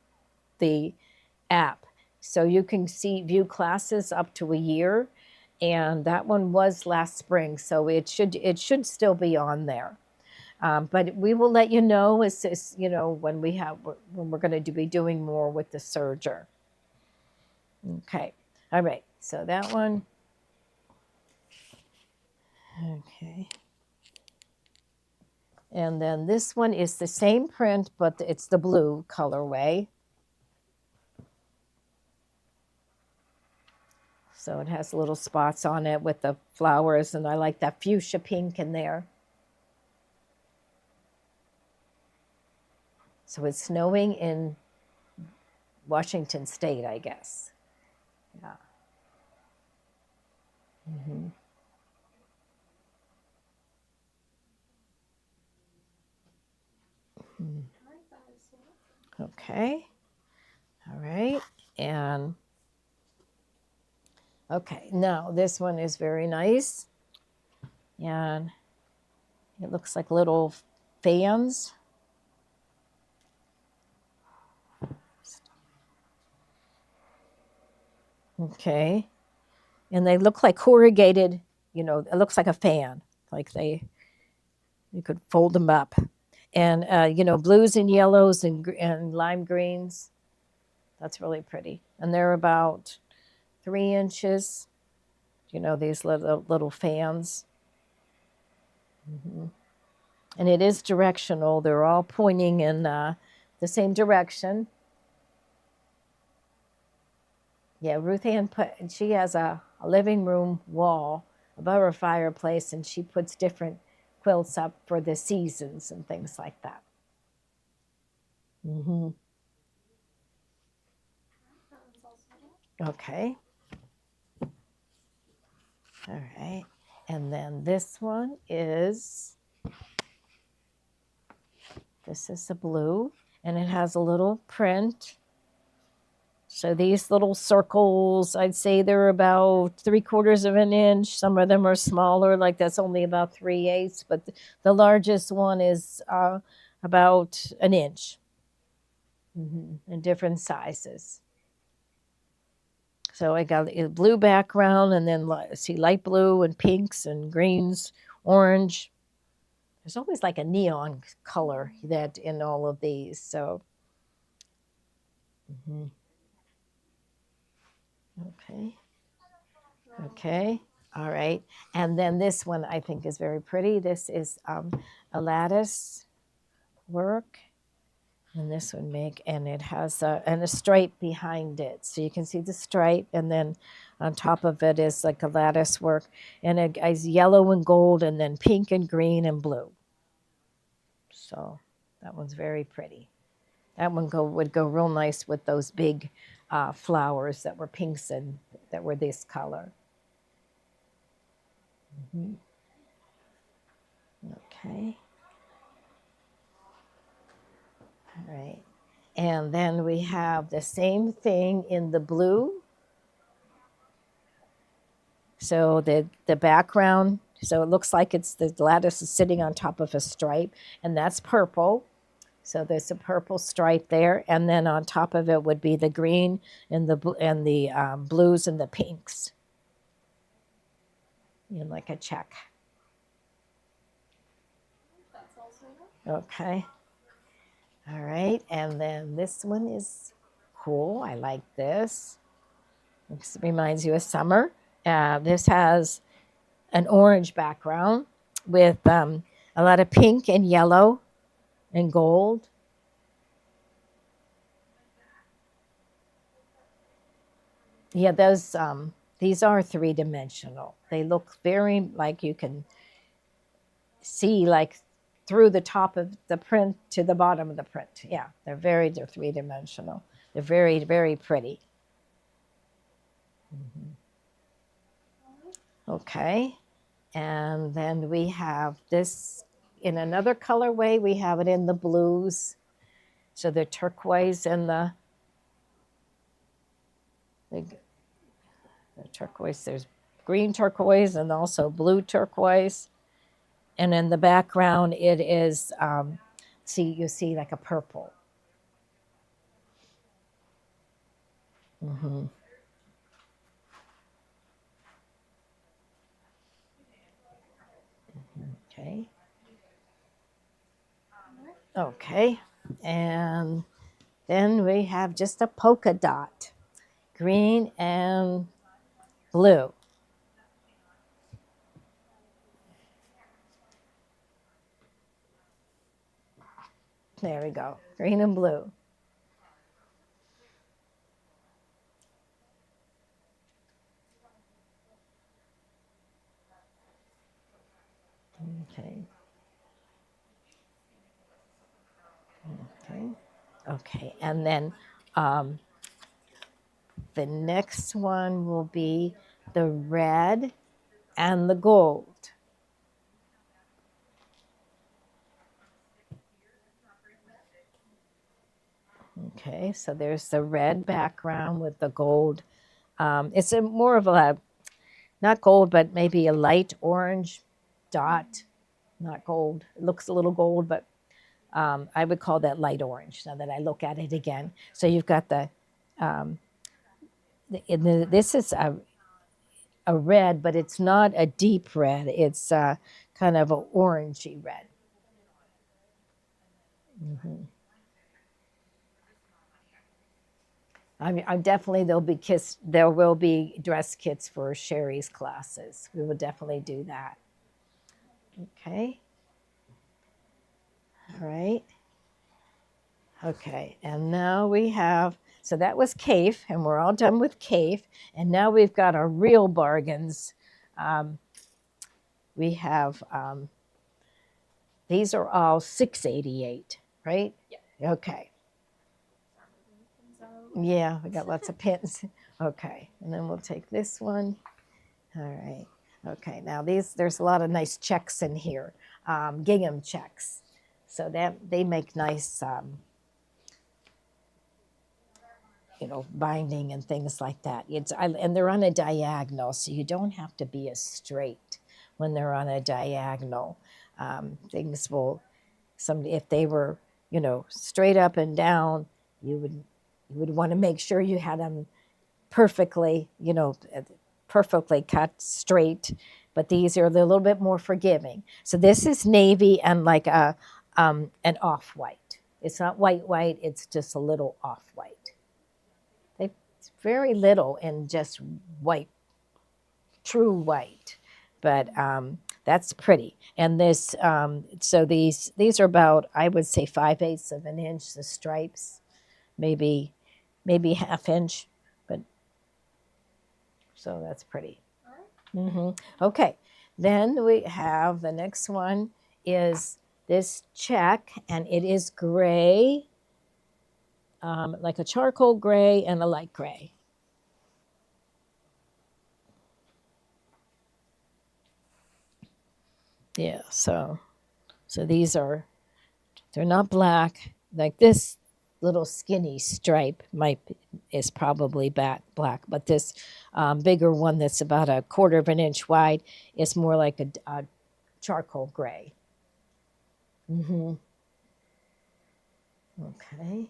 the app, so you can view classes up to a year, and that one was last spring, so it should still be on there. But we will let you know as when we're going to be doing more with the serger. Okay, all right. So that one. Okay. And then this one is the same print, but it's the blue colorway. So it has little spots on it with the flowers, and I like that fuchsia pink in there. So it's snowing in Washington State, I guess. Yeah. Mm-hmm. Okay. All right. And okay, now this one is very nice. And it looks like little fans. Okay. And they look like corrugated, it looks like a fan. Like you could fold them up. And, blues and yellows and lime greens. That's really pretty. And they're about 3 inches, these little fans. Mm-hmm. And it is directional. They're all pointing in the same direction. Yeah, Ruth Ann she has a living room wall above her fireplace, and she puts different quilts up for the seasons and things like that. Mm-hmm. Okay. All right. And then this is the blue, and it has a little print. So these little circles, I'd say they're about 3/4 of an inch. Some of them are smaller, like that's only about 3/8, but the largest one is about an inch. Mm-hmm. In different sizes. So I got a blue background, and then see light blue and pinks and greens, orange. There's always like a neon color that in all of these. So, mm-hmm. Okay. Okay. All right. And then this one I think is very pretty. This is a lattice work. And this would and it has a stripe behind it. So you can see the stripe, and then on top of it is like a lattice work. And it is yellow and gold, and then pink and green and blue. So that one's very pretty. That one would go real nice with those big flowers that were pinks and that were this color. Mm-hmm. Okay. All right. And then we have the same thing in the blue. So the background, so it looks like it's the lattice is sitting on top of a stripe, and that's purple. So there's a purple stripe there, and then on top of it would be the green and the blues and the pinks, like a check. That's also Okay. All right, and then this one is cool. I like this. This reminds you of summer. This has an orange background with a lot of pink and yellow and gold. Yeah, these are 3-dimensional. They look very like you can see like through the top of the print to the bottom of the print. Yeah, they're 3-dimensional. They're very, very pretty. Mm-hmm. Okay, and then we have this in another colorway. We have it in the blues. So the turquoise and the turquoise, there's green turquoise and also blue turquoise. And in the background, it is, you see like a purple. Mm-hmm. Okay. Okay. And then we have just a polka dot, green and blue. There we go, green and blue. Okay. Okay. Okay. And then the next one will be the red and the gold. Okay, so there's the red background with the gold. It's a more of a, not gold, but maybe a light orange dot, not gold. It looks a little gold, but I would call that light orange now that I look at it again. So you've got um, this is a red, but it's not a deep red. It's kind of an orangey red. Mm-hmm. I'm definitely there will be dress kits for Sherry's classes. We will definitely do that. Okay. All right. Okay. And now we have, so that was CAFE, and we're all done with CAFE. And now we've got our real bargains. Um, we have these are all $6.88, right? Yeah. Okay. So Yeah, we got lots of pins. Okay. And then we'll take this one. All right. Okay. Now there's a lot of nice checks in here, gingham checks. So that they make nice, binding and things like that. And they're on a diagonal, so you don't have to be as straight when they're on a diagonal. Things will, if they were, straight up and down, you would want to make sure you had them perfectly, perfectly cut straight. But these are a little bit more forgiving. So this is navy and like an off white. It's not white. It's just a little off white. It's very little in just white, true white, but that's pretty. And so these are about, I would say, 5/8 of an inch. The stripes, maybe half inch, but so that's pretty. Okay, then we have the next one is this check, and it is gray, like a charcoal gray and a light gray. Yeah, so they're not black. Like this little skinny stripe is probably black, but this bigger one that's about a quarter of an inch wide is more like a charcoal gray. Mm-hmm. Okay.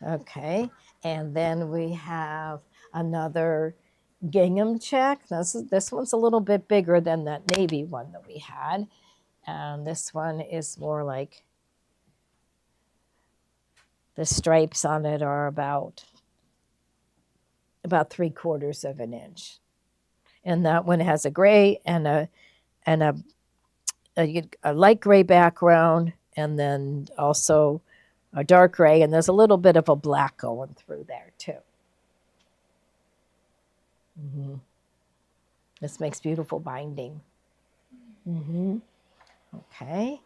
Okay. And then we have another gingham check. This one's a little bit bigger than that navy one that we had. And this one is more like the stripes on it are about 3/4 of an inch. And that one has a gray and a light gray background, and then also a dark gray, and there's a little bit of a black going through there too. Mm-hmm. This makes beautiful binding. Mm-hmm. Okay.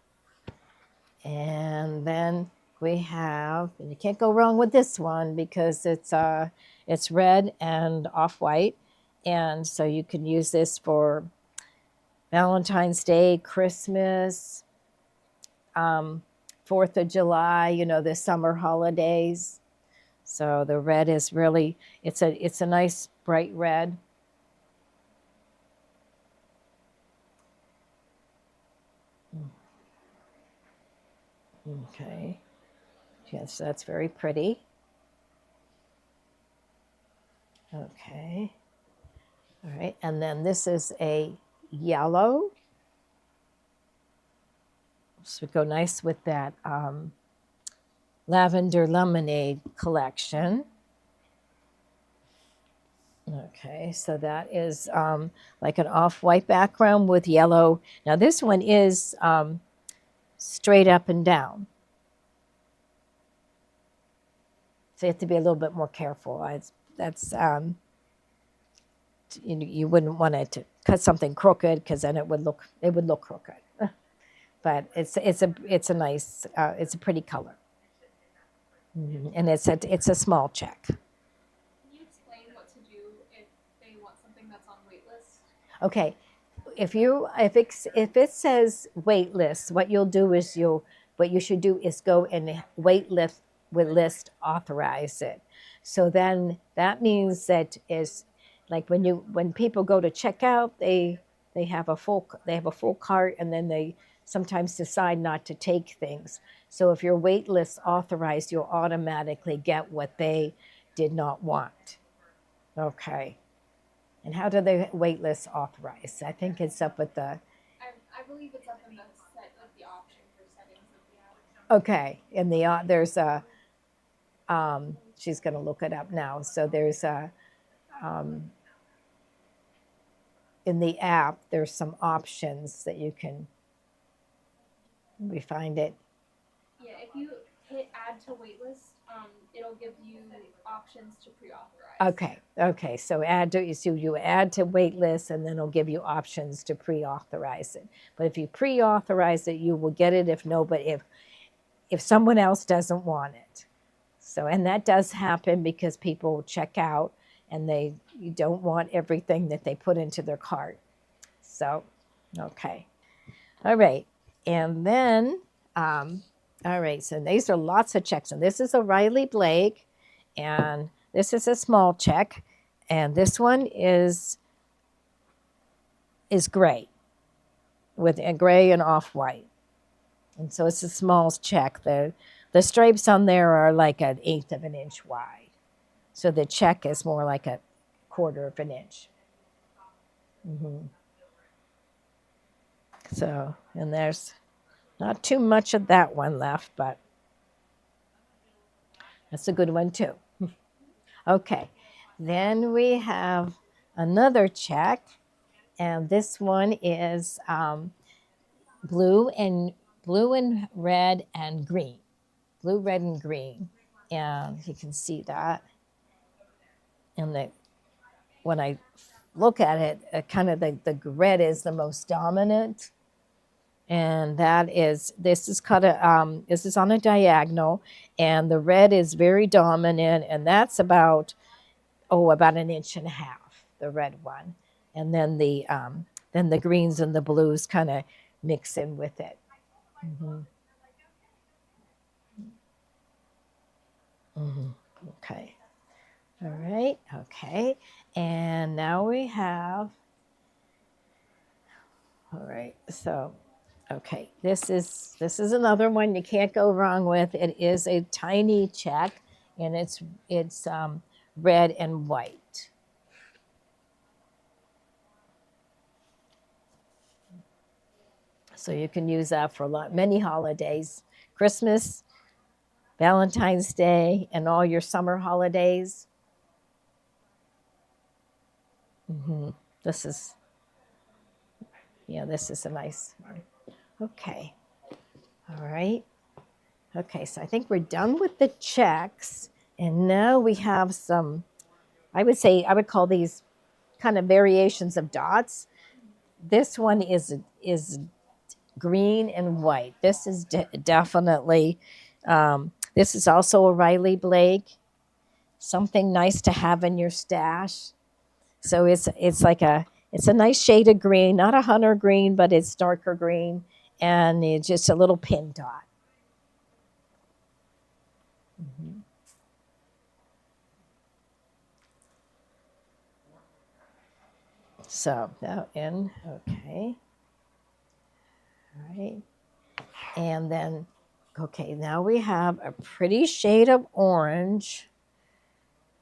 And then we have, and you can't go wrong with this one because it's red and off white, and so you can use this for Valentine's Day, Christmas, 4th of July, the summer holidays. So the red is really, it's a nice bright red. Okay. Yes, that's very pretty. Okay. All right. And then this is a yellow. This would go nice with that lavender lemonade collection. Okay, so that is like an off-white background with yellow. Now this one is straight up and down. So you have to be a little bit more careful. That's you wouldn't want it to cut something crooked because then it would look crooked. But it's a nice it's a pretty color, and it's a small check. Can you explain what to do if they want something that's on wait list? Okay, if it says wait list, what you'll do is what you should do is go and wait list authorize it. So then that means that is like when people go to check out, they have a full cart, and then they sometimes decide not to take things. So if your wait list authorized, you'll automatically get what they did not want. Okay. And how do they wait list authorize? I think it's up at the. I believe it's up in the the option for settings of the app. Okay, in the there's a. She's going to look it up now. So there's a. In the app, there's some options that you can. We find it. Yeah, if you hit add to waitlist, it'll give you options to pre-authorize. Okay. So you add to wait list, and then it'll give you options to pre-authorize it. But if you pre-authorize it, you will get it if someone else doesn't want it. So, and that does happen because people check out and you don't want everything that they put into their cart. So, okay. All right. And then, all right, so these are lots of checks. And this is a Riley Blake, and this is a small check, and this one is gray, with a gray and off-white. And so it's a small check. The stripes on there are like 1/8 of an inch wide. So the check is more like 1/4 of an inch. So, and there's not too much of that one left, but that's a good one too. Okay, then we have another check, and this one is blue and red and green. Blue, red, and green, and you can see that. And when I look at it, kind of the red is the most dominant, and this is on a diagonal, and the red is very dominant, and that's about 1.5 inches, the red one, and then the greens and the blues kind of mix in with it. Okay. All right. Okay. And now we have. All right. So, okay. This is another one you can't go wrong with. It is a tiny check, and it's red and white. So you can use that for many holidays, Christmas, Valentine's Day, and all your summer holidays. This is a nice one. Okay. All right. Okay, so I think we're done with the checks, and now we have some, I would call these kind of variations of dots. This one is green and white. This is definitely, this is also a Riley Blake, something nice to have in your stash. So it's a nice shade of green, not a hunter green, but it's darker green, and it's just a little pin dot. Mhm. So now in, okay. All right. And then, okay, now we have a pretty shade of orange.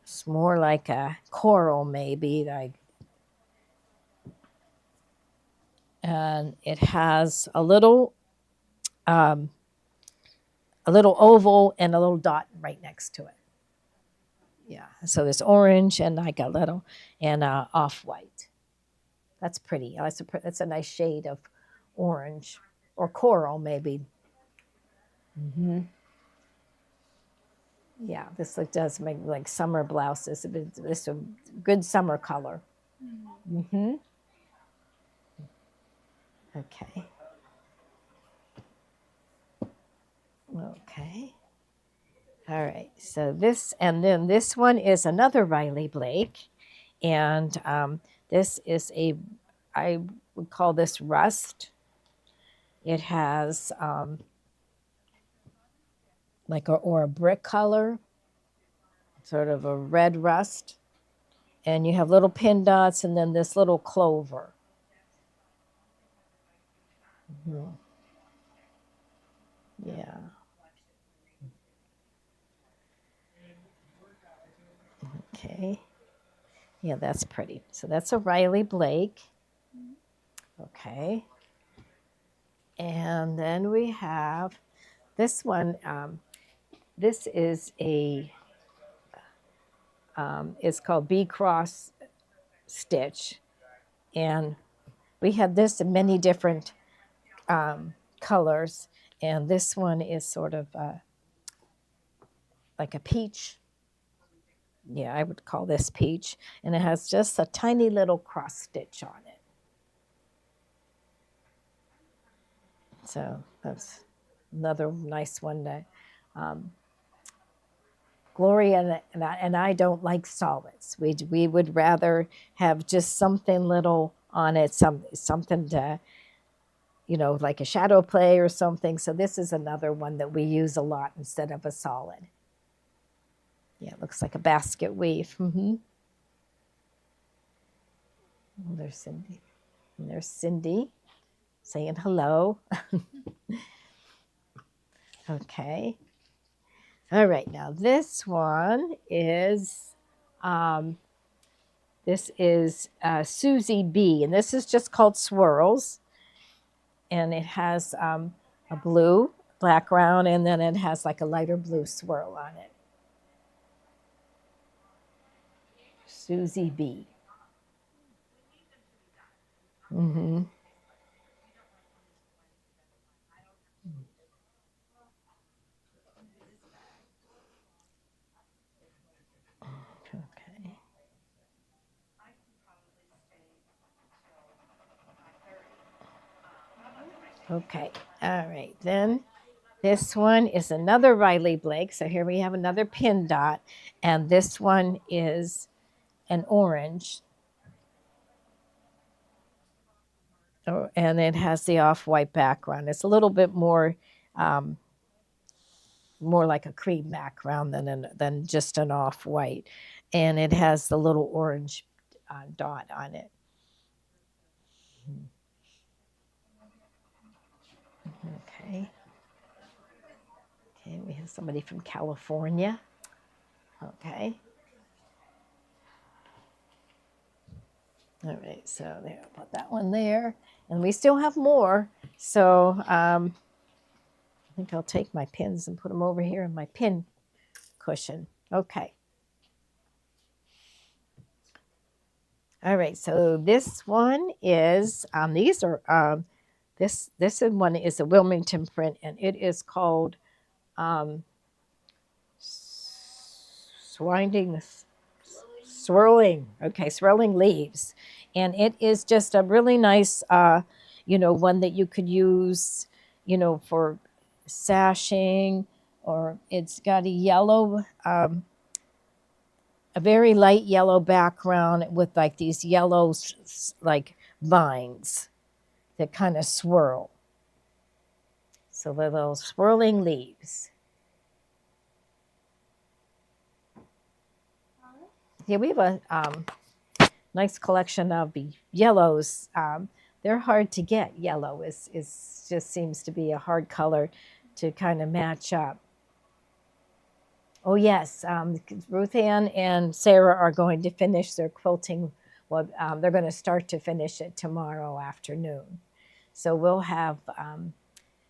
It's more like a coral, maybe. And it has um, a little oval and a little dot right next to it. Yeah. So there's orange and like a little and off white. That's pretty. That's a nice shade of orange or coral, maybe. Hmm. Yeah, this does make like summer blouses. This is a good summer color. Hmm. Okay. Okay. All right. So this, and then this one is another Riley Blake. And this is I would call this rust. It has like or a brick color, sort of a red rust. And you have little pin dots and then this little clover. Mhm. Yeah. Okay. Yeah, that's pretty. So that's a Riley Blake. Okay. And then we have this one. This is it's called B cross stitch. And we have this in many different colors. And this one is sort of like a peach. Yeah, I would call this peach. And it has just a tiny little cross stitch on it. So that's another nice one to Gloria and I don't like solids. We would rather have just something little on it, something to, like a shadow play or something. So this is another one that we use a lot instead of a solid. Yeah, it looks like a basket weave. Mm-hmm. Oh, there's Cindy. And there's Cindy saying hello. Okay. All right. Now this one is um, Susie B, and this is just called Swirls, and it has a blue background, and then it has like a lighter blue swirl on it. Susie B. Mm-hmm. Okay. Okay. All right. Then this one is another Riley Blake. So here we have another pin dot, and this one is an orange. Oh, and it has the off-white background. It's a little bit um, more like a cream background than just an off-white, and it has the little orange dot on it. Okay. Okay, we have somebody from California. Okay. All right, so there, put that one there. And we still have more. So I think I'll take my pins and put them over here in my pin cushion. Okay. All right, so this one is, this one is a Wilmington print, and it is called um, Swinding swirling leaves, and it is just a really nice one that you could use for sashing, or it's got a very light yellow background with like these yellow like vines that kind of swirl, so they're little swirling leaves. Yeah, we have a nice collection of the yellows. They're hard to get. Yellow is just seems to be a hard color to kind of match up. Oh yes, Ruth Ann and Sarah are going to finish their quilting. Well, they're going to start to finish it tomorrow afternoon. So we'll have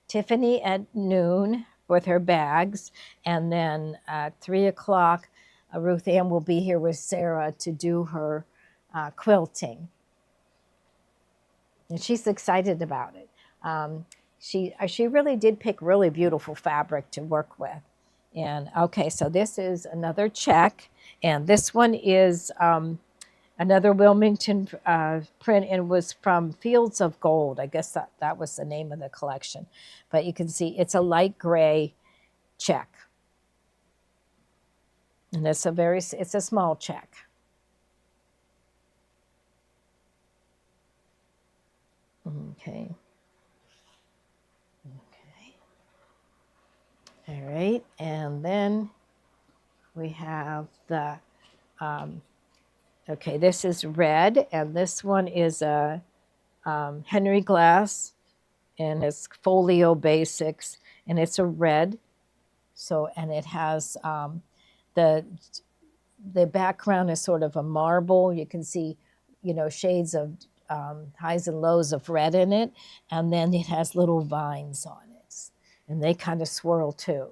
Tiffany at noon with her bags, and then at 3 o'clock, Ruth Ann will be here with Sarah to do her quilting, and she's excited about it. She really did pick really beautiful fabric to work with. And okay, so this is another check, and this one is another Wilmington print, and was from Fields of Gold. I guess that was the name of the collection. But you can see it's a light gray check, and it's a small check. Okay. Okay. All right, and then we have the okay, this is red, and this one is a Henry Glass, and it's Folio Basics, and it's a red. So, and it has the the background is sort of a marble. You can see, shades of highs and lows of red in it, and then it has little vines on it, and they kind of swirl too.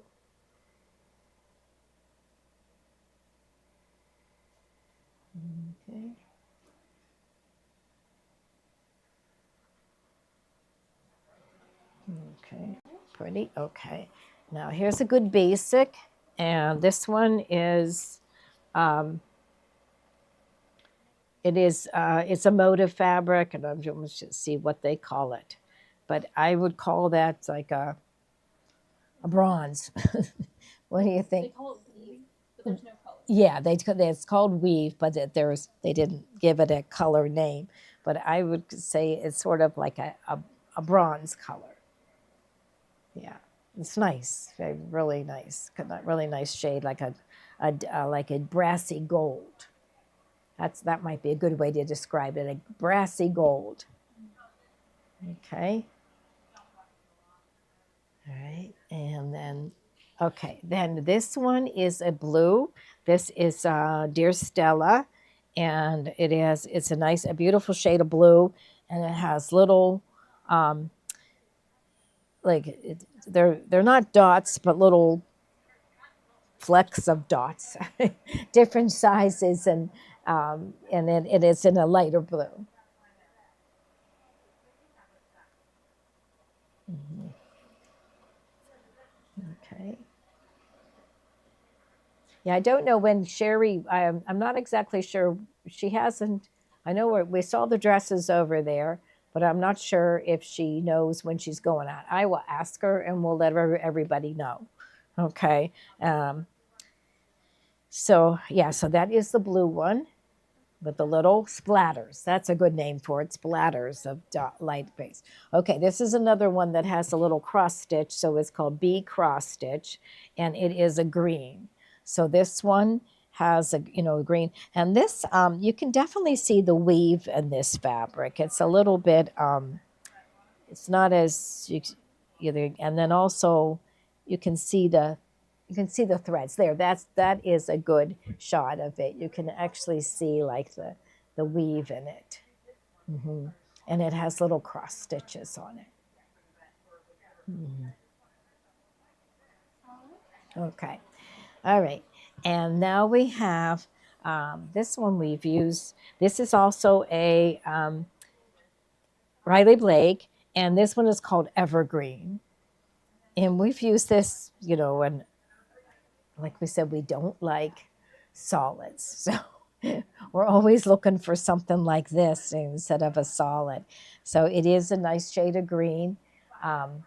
Okay. Okay, pretty. Okay, now here's a good basic, and this one is, it's a motive fabric, and I'm just to see what they call it, but I would call that like a bronze. What do you They think? call it weave, but there's no color. Yeah, it's called weave, but they didn't give it a color name, but I would say it's sort of like a bronze color. Yeah, it's nice, really nice, really nice shade, like a brassy gold. That might be a good way to describe it, a brassy gold. Okay. All right, and then okay, then this one is a blue. This is Dear Stella, and it's a beautiful shade of blue, and it has little um, they're not dots, but little flecks of dots, different sizes, and it is in a lighter blue. Okay. Yeah, I don't know when Sherry. I'm not exactly sure. She hasn't. I know we saw the dresses over there, but I'm not sure if she knows when she's going out. I will ask her, and we'll let everybody know. Okay. Um, so yeah, so that is the blue one with the little splatters. That's a good name for it, splatters of light base. Okay, this is another one that has a little cross stitch, so it's called B cross stitch, and it is a green. So this one has a green, and this you can definitely see the weave in this fabric. It's a little bit it's not as and then also you can see the threads there. That is a good shot of it. You can actually see like the weave in it. Hmm. And it has little cross stitches on it. Okay. All right. And now we have this one we've used. This is also a Riley Blake, and this one is called Evergreen. And we've used this, and like we said, we don't like solids. So we're always looking for something like this instead of a solid. So it is a nice shade of green. Um,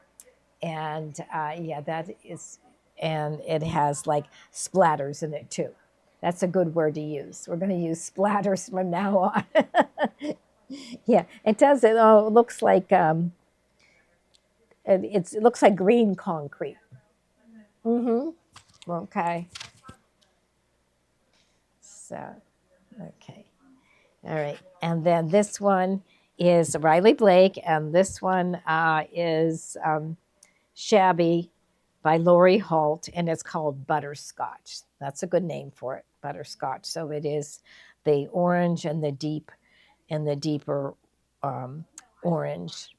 and yeah, and it has like splatters in it too. That's a good word to use. We're going to use splatters from now on. Yeah, it does. It looks like it looks like green concrete. Mm-hmm. Okay. So All right. And then this one is Riley Blake, and this one is Shabby by Lori Holt, and it's called Butterscotch. That's a good name for it, Butterscotch. So it is the orange and the deeper orange.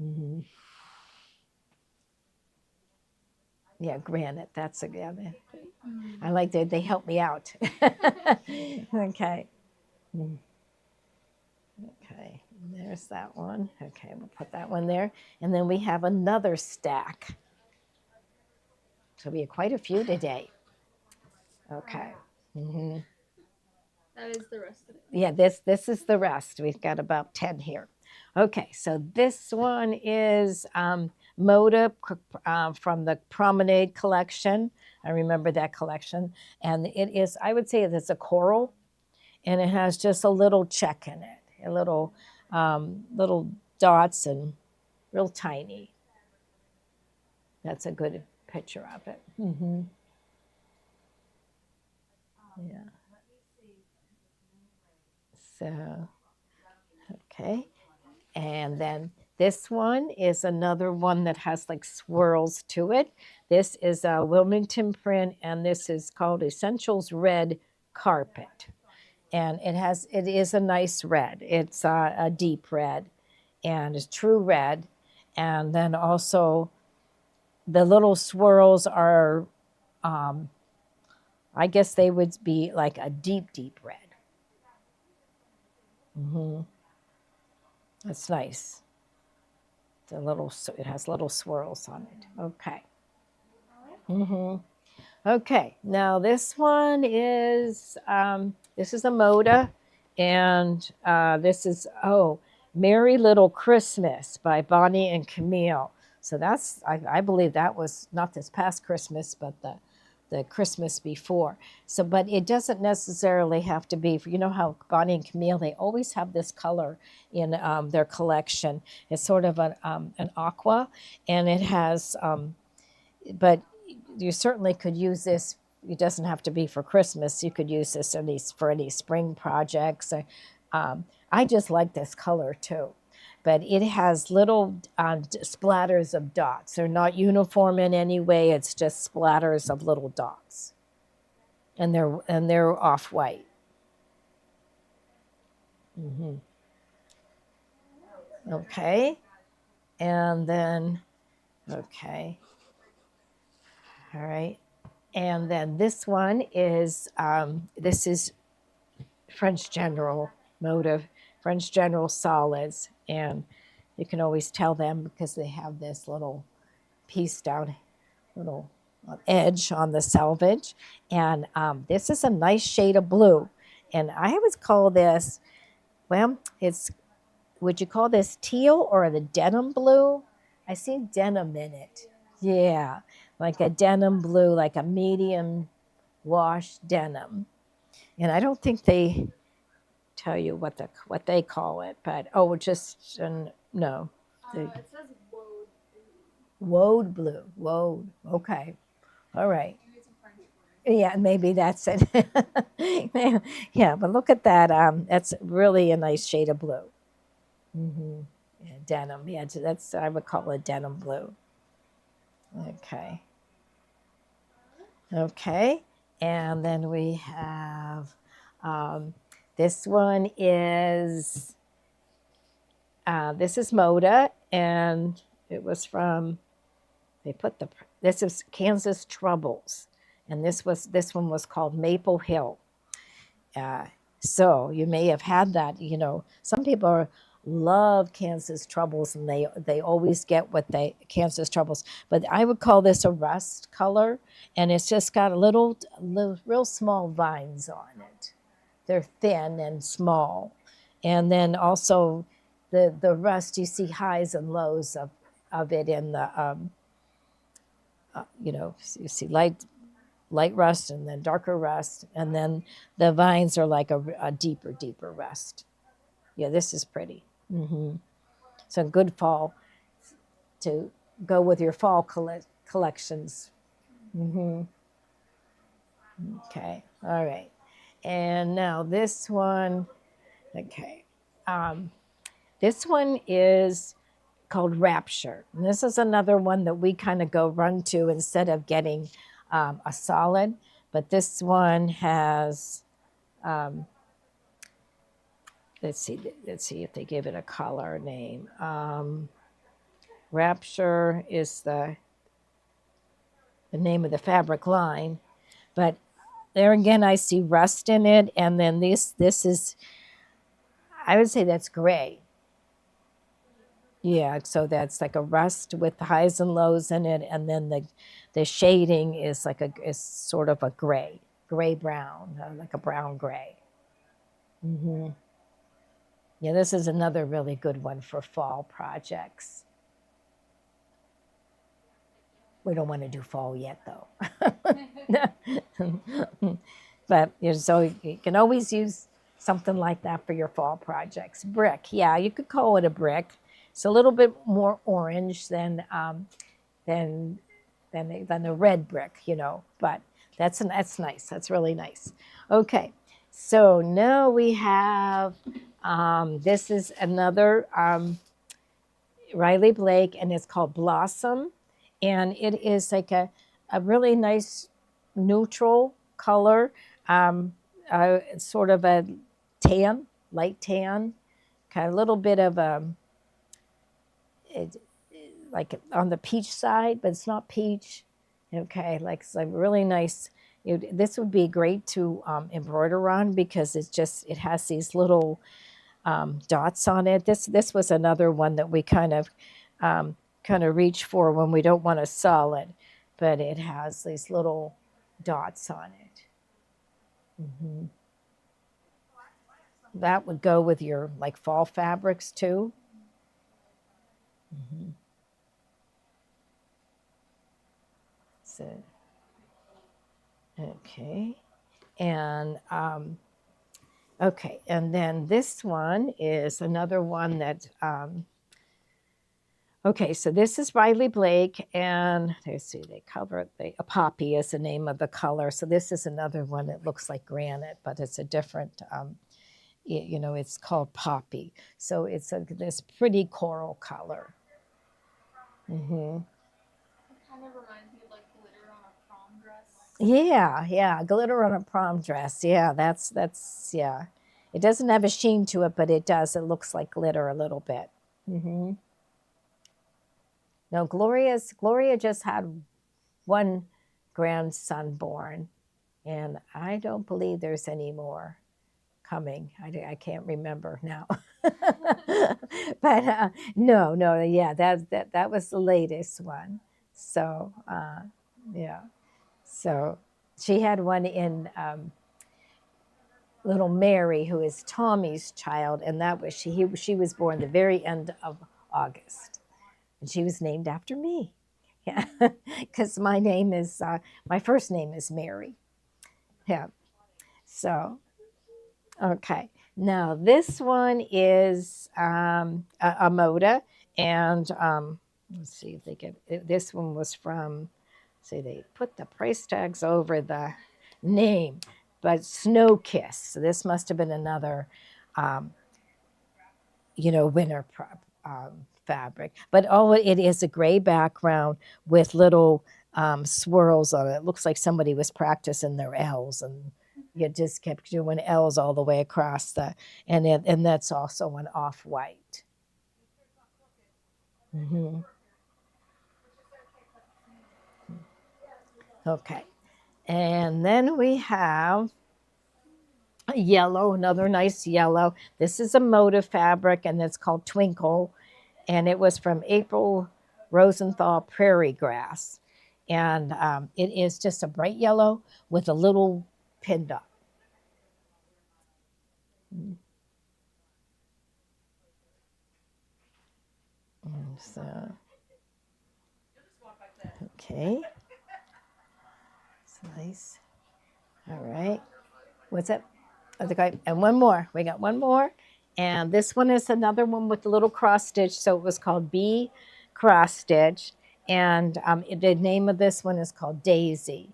Mm-hmm. Yeah, granite. That's a yeah. I like that they help me out. Okay. Mm. Okay, there's that one. Okay, we'll put that one there. And then we have another stack. So we have quite a few today. Okay. Mm-hmm. That is the rest of it. Yeah, this is the rest. We've got about 10 here. Okay, so this one is Moda from the Promenade collection. I remember that collection. And it is, I would say it's a coral, and it has just a little check in it, a little dots and real tiny. That's a good picture of it. Mm-hmm. Yeah. So, okay. And then this one is another one that has like swirls to it. This is a Wilmington print, and this is called Essentials Red Carpet. And it is a nice red. It's a deep red, and it's true red. And then also the little swirls are, I guess they would be like a deep red. Mm-hmm. That's nice. It has little swirls on it. Okay. Mm-hmm. Okay. Now this one is this is a Moda, and this is Merry Little Christmas by Bonnie and Camille. So I believe that was not this past Christmas, but the Christmas before. So, but it doesn't necessarily have to be. You know how Bonnie and Camille, they always have this color in their collection. It's sort of an aqua, and it has, but you certainly could use this. It doesn't have to be for Christmas. You could use this for any spring projects. I just like this color too. But it has little splatters of dots. They're not uniform in any way. It's just splatters of little dots, and they're off white. Mm-hmm. Okay, and then okay, all right, and then this one is this is French General Motive, French General Solids, and you can always tell them because they have this little piece down, little edge on the selvage. And this is a nice shade of blue. And I always call this, well, would you call this teal or the denim blue? I see denim in it. Yeah, like a denim blue, like a medium wash denim. And I don't think they tell you what they call it, but just no. It says Woad blue. Woad. Okay. All right. Yeah, maybe that's it. Yeah, but look at that. That's really a nice shade of blue. Mm-hmm. Yeah, denim. Yeah, that's I would call it denim blue. Okay. Okay. And then we have this one is this is Moda, and it was from this is Kansas Troubles, and this one was called Maple Hill. So you may have had that. Some people love Kansas Troubles, and they always get Kansas Troubles. But I would call this a rust color, and it's just got little real small vines on it. They're thin and small, and then also the rust, you see highs and lows of it in the you see light rust and then darker rust, and then the vines are like a deeper rust. Yeah, this is pretty. Mm-hmm. So good fall to go with your fall collections. Mm-hmm. Okay, all right. And now this one, okay. This one is called Rapture. And this is another one that we kind of go run to instead of getting a solid. But this one has, let's see if they give it a color name. Rapture is the name of the fabric line, but there again I see rust in it, and then this is, I would say that's gray. Yeah, so that's like a rust with the highs and lows in it, and then the shading is like is sort of a gray brown, like a brown gray. Hmm. Yeah, this is another really good one for fall projects. We don't want to do fall yet, though. But so you can always use something like that for your fall projects. Brick, yeah, you could call it a brick. It's a little bit more orange than than the red brick, But that's nice. That's really nice. Okay, so now we have this is another Riley Blake, and it's called Blossom, and it is like a really nice neutral color, sort of a tan, light tan, kind of a little bit of it, like on the peach side, but it's not peach. Okay, like it's like really nice. This would be great to embroider on because it has these little dots on it. This was another one that we kind of reach for when we don't want a solid, but it has these little dots on it. Hmm. That would go with your like fall fabrics too. Hmm. So, okay, and okay, and then this one is another one that. Okay, so this is Riley Blake, and let's see, they cover it. A poppy is the name of the color. So this is another one that looks like granite, but it's a different, it's called poppy. So it's this pretty coral color. Mm-hmm. Kind of reminds me of like glitter on a prom dress. Yeah, glitter on a prom dress. Yeah, that's yeah. It doesn't have a sheen to it, but it does. It looks like glitter a little bit. Mm-hmm. No, Gloria just had one grandson born, and I don't believe there's any more coming. I can't remember now. But no, yeah, that was the latest one. So yeah, so she had one in little Mary, who is Tommy's child, and that was she was born the very end of August, and she was named after me. Yeah, because my first name is Mary. Yeah. So okay. Now this one is a moda, and let's see if they get this one was from. See, they put the price tags over the name, but Snow Kiss. So this must have been another, um, winter fabric. But it is a gray background with little swirls on it. It looks like somebody was practicing their L's, and you just kept doing L's all the way across and that's also an off white. Mm-hmm. Okay, and then we have yellow, another nice yellow. This is a motive fabric, and it's called Twinkle, and it was from April Rosenthal Prairie Grass, and it is just a bright yellow with a little pin dot. So, okay, it's nice. All right, what's up? Okay, and one more. We got one more, and this one is another one with a little cross stitch. So it was called Bee Cross Stitch, and the name of this one is called Daisy.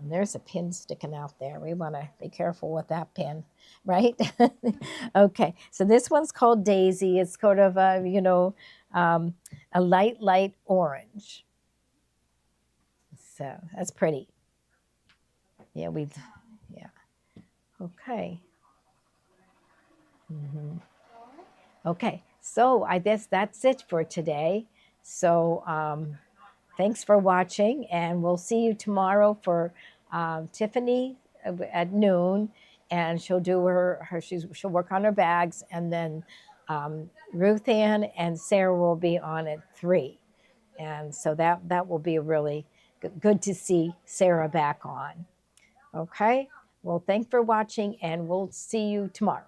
And there's a pin sticking out there. We want to be careful with that pin, right? Okay, so this one's called Daisy. It's sort of a, a light orange. So that's pretty. Yeah, yeah. Okay. Mhm. Okay, so I guess that's it for today. So thanks for watching, and we'll see you tomorrow for Tiffany at noon, and she'll do she'll work on her bags, and then Ruth Ann and Sarah will be on at 3, and so that will be really good to see Sarah back on. Okay, well, thanks for watching, and we'll see you tomorrow.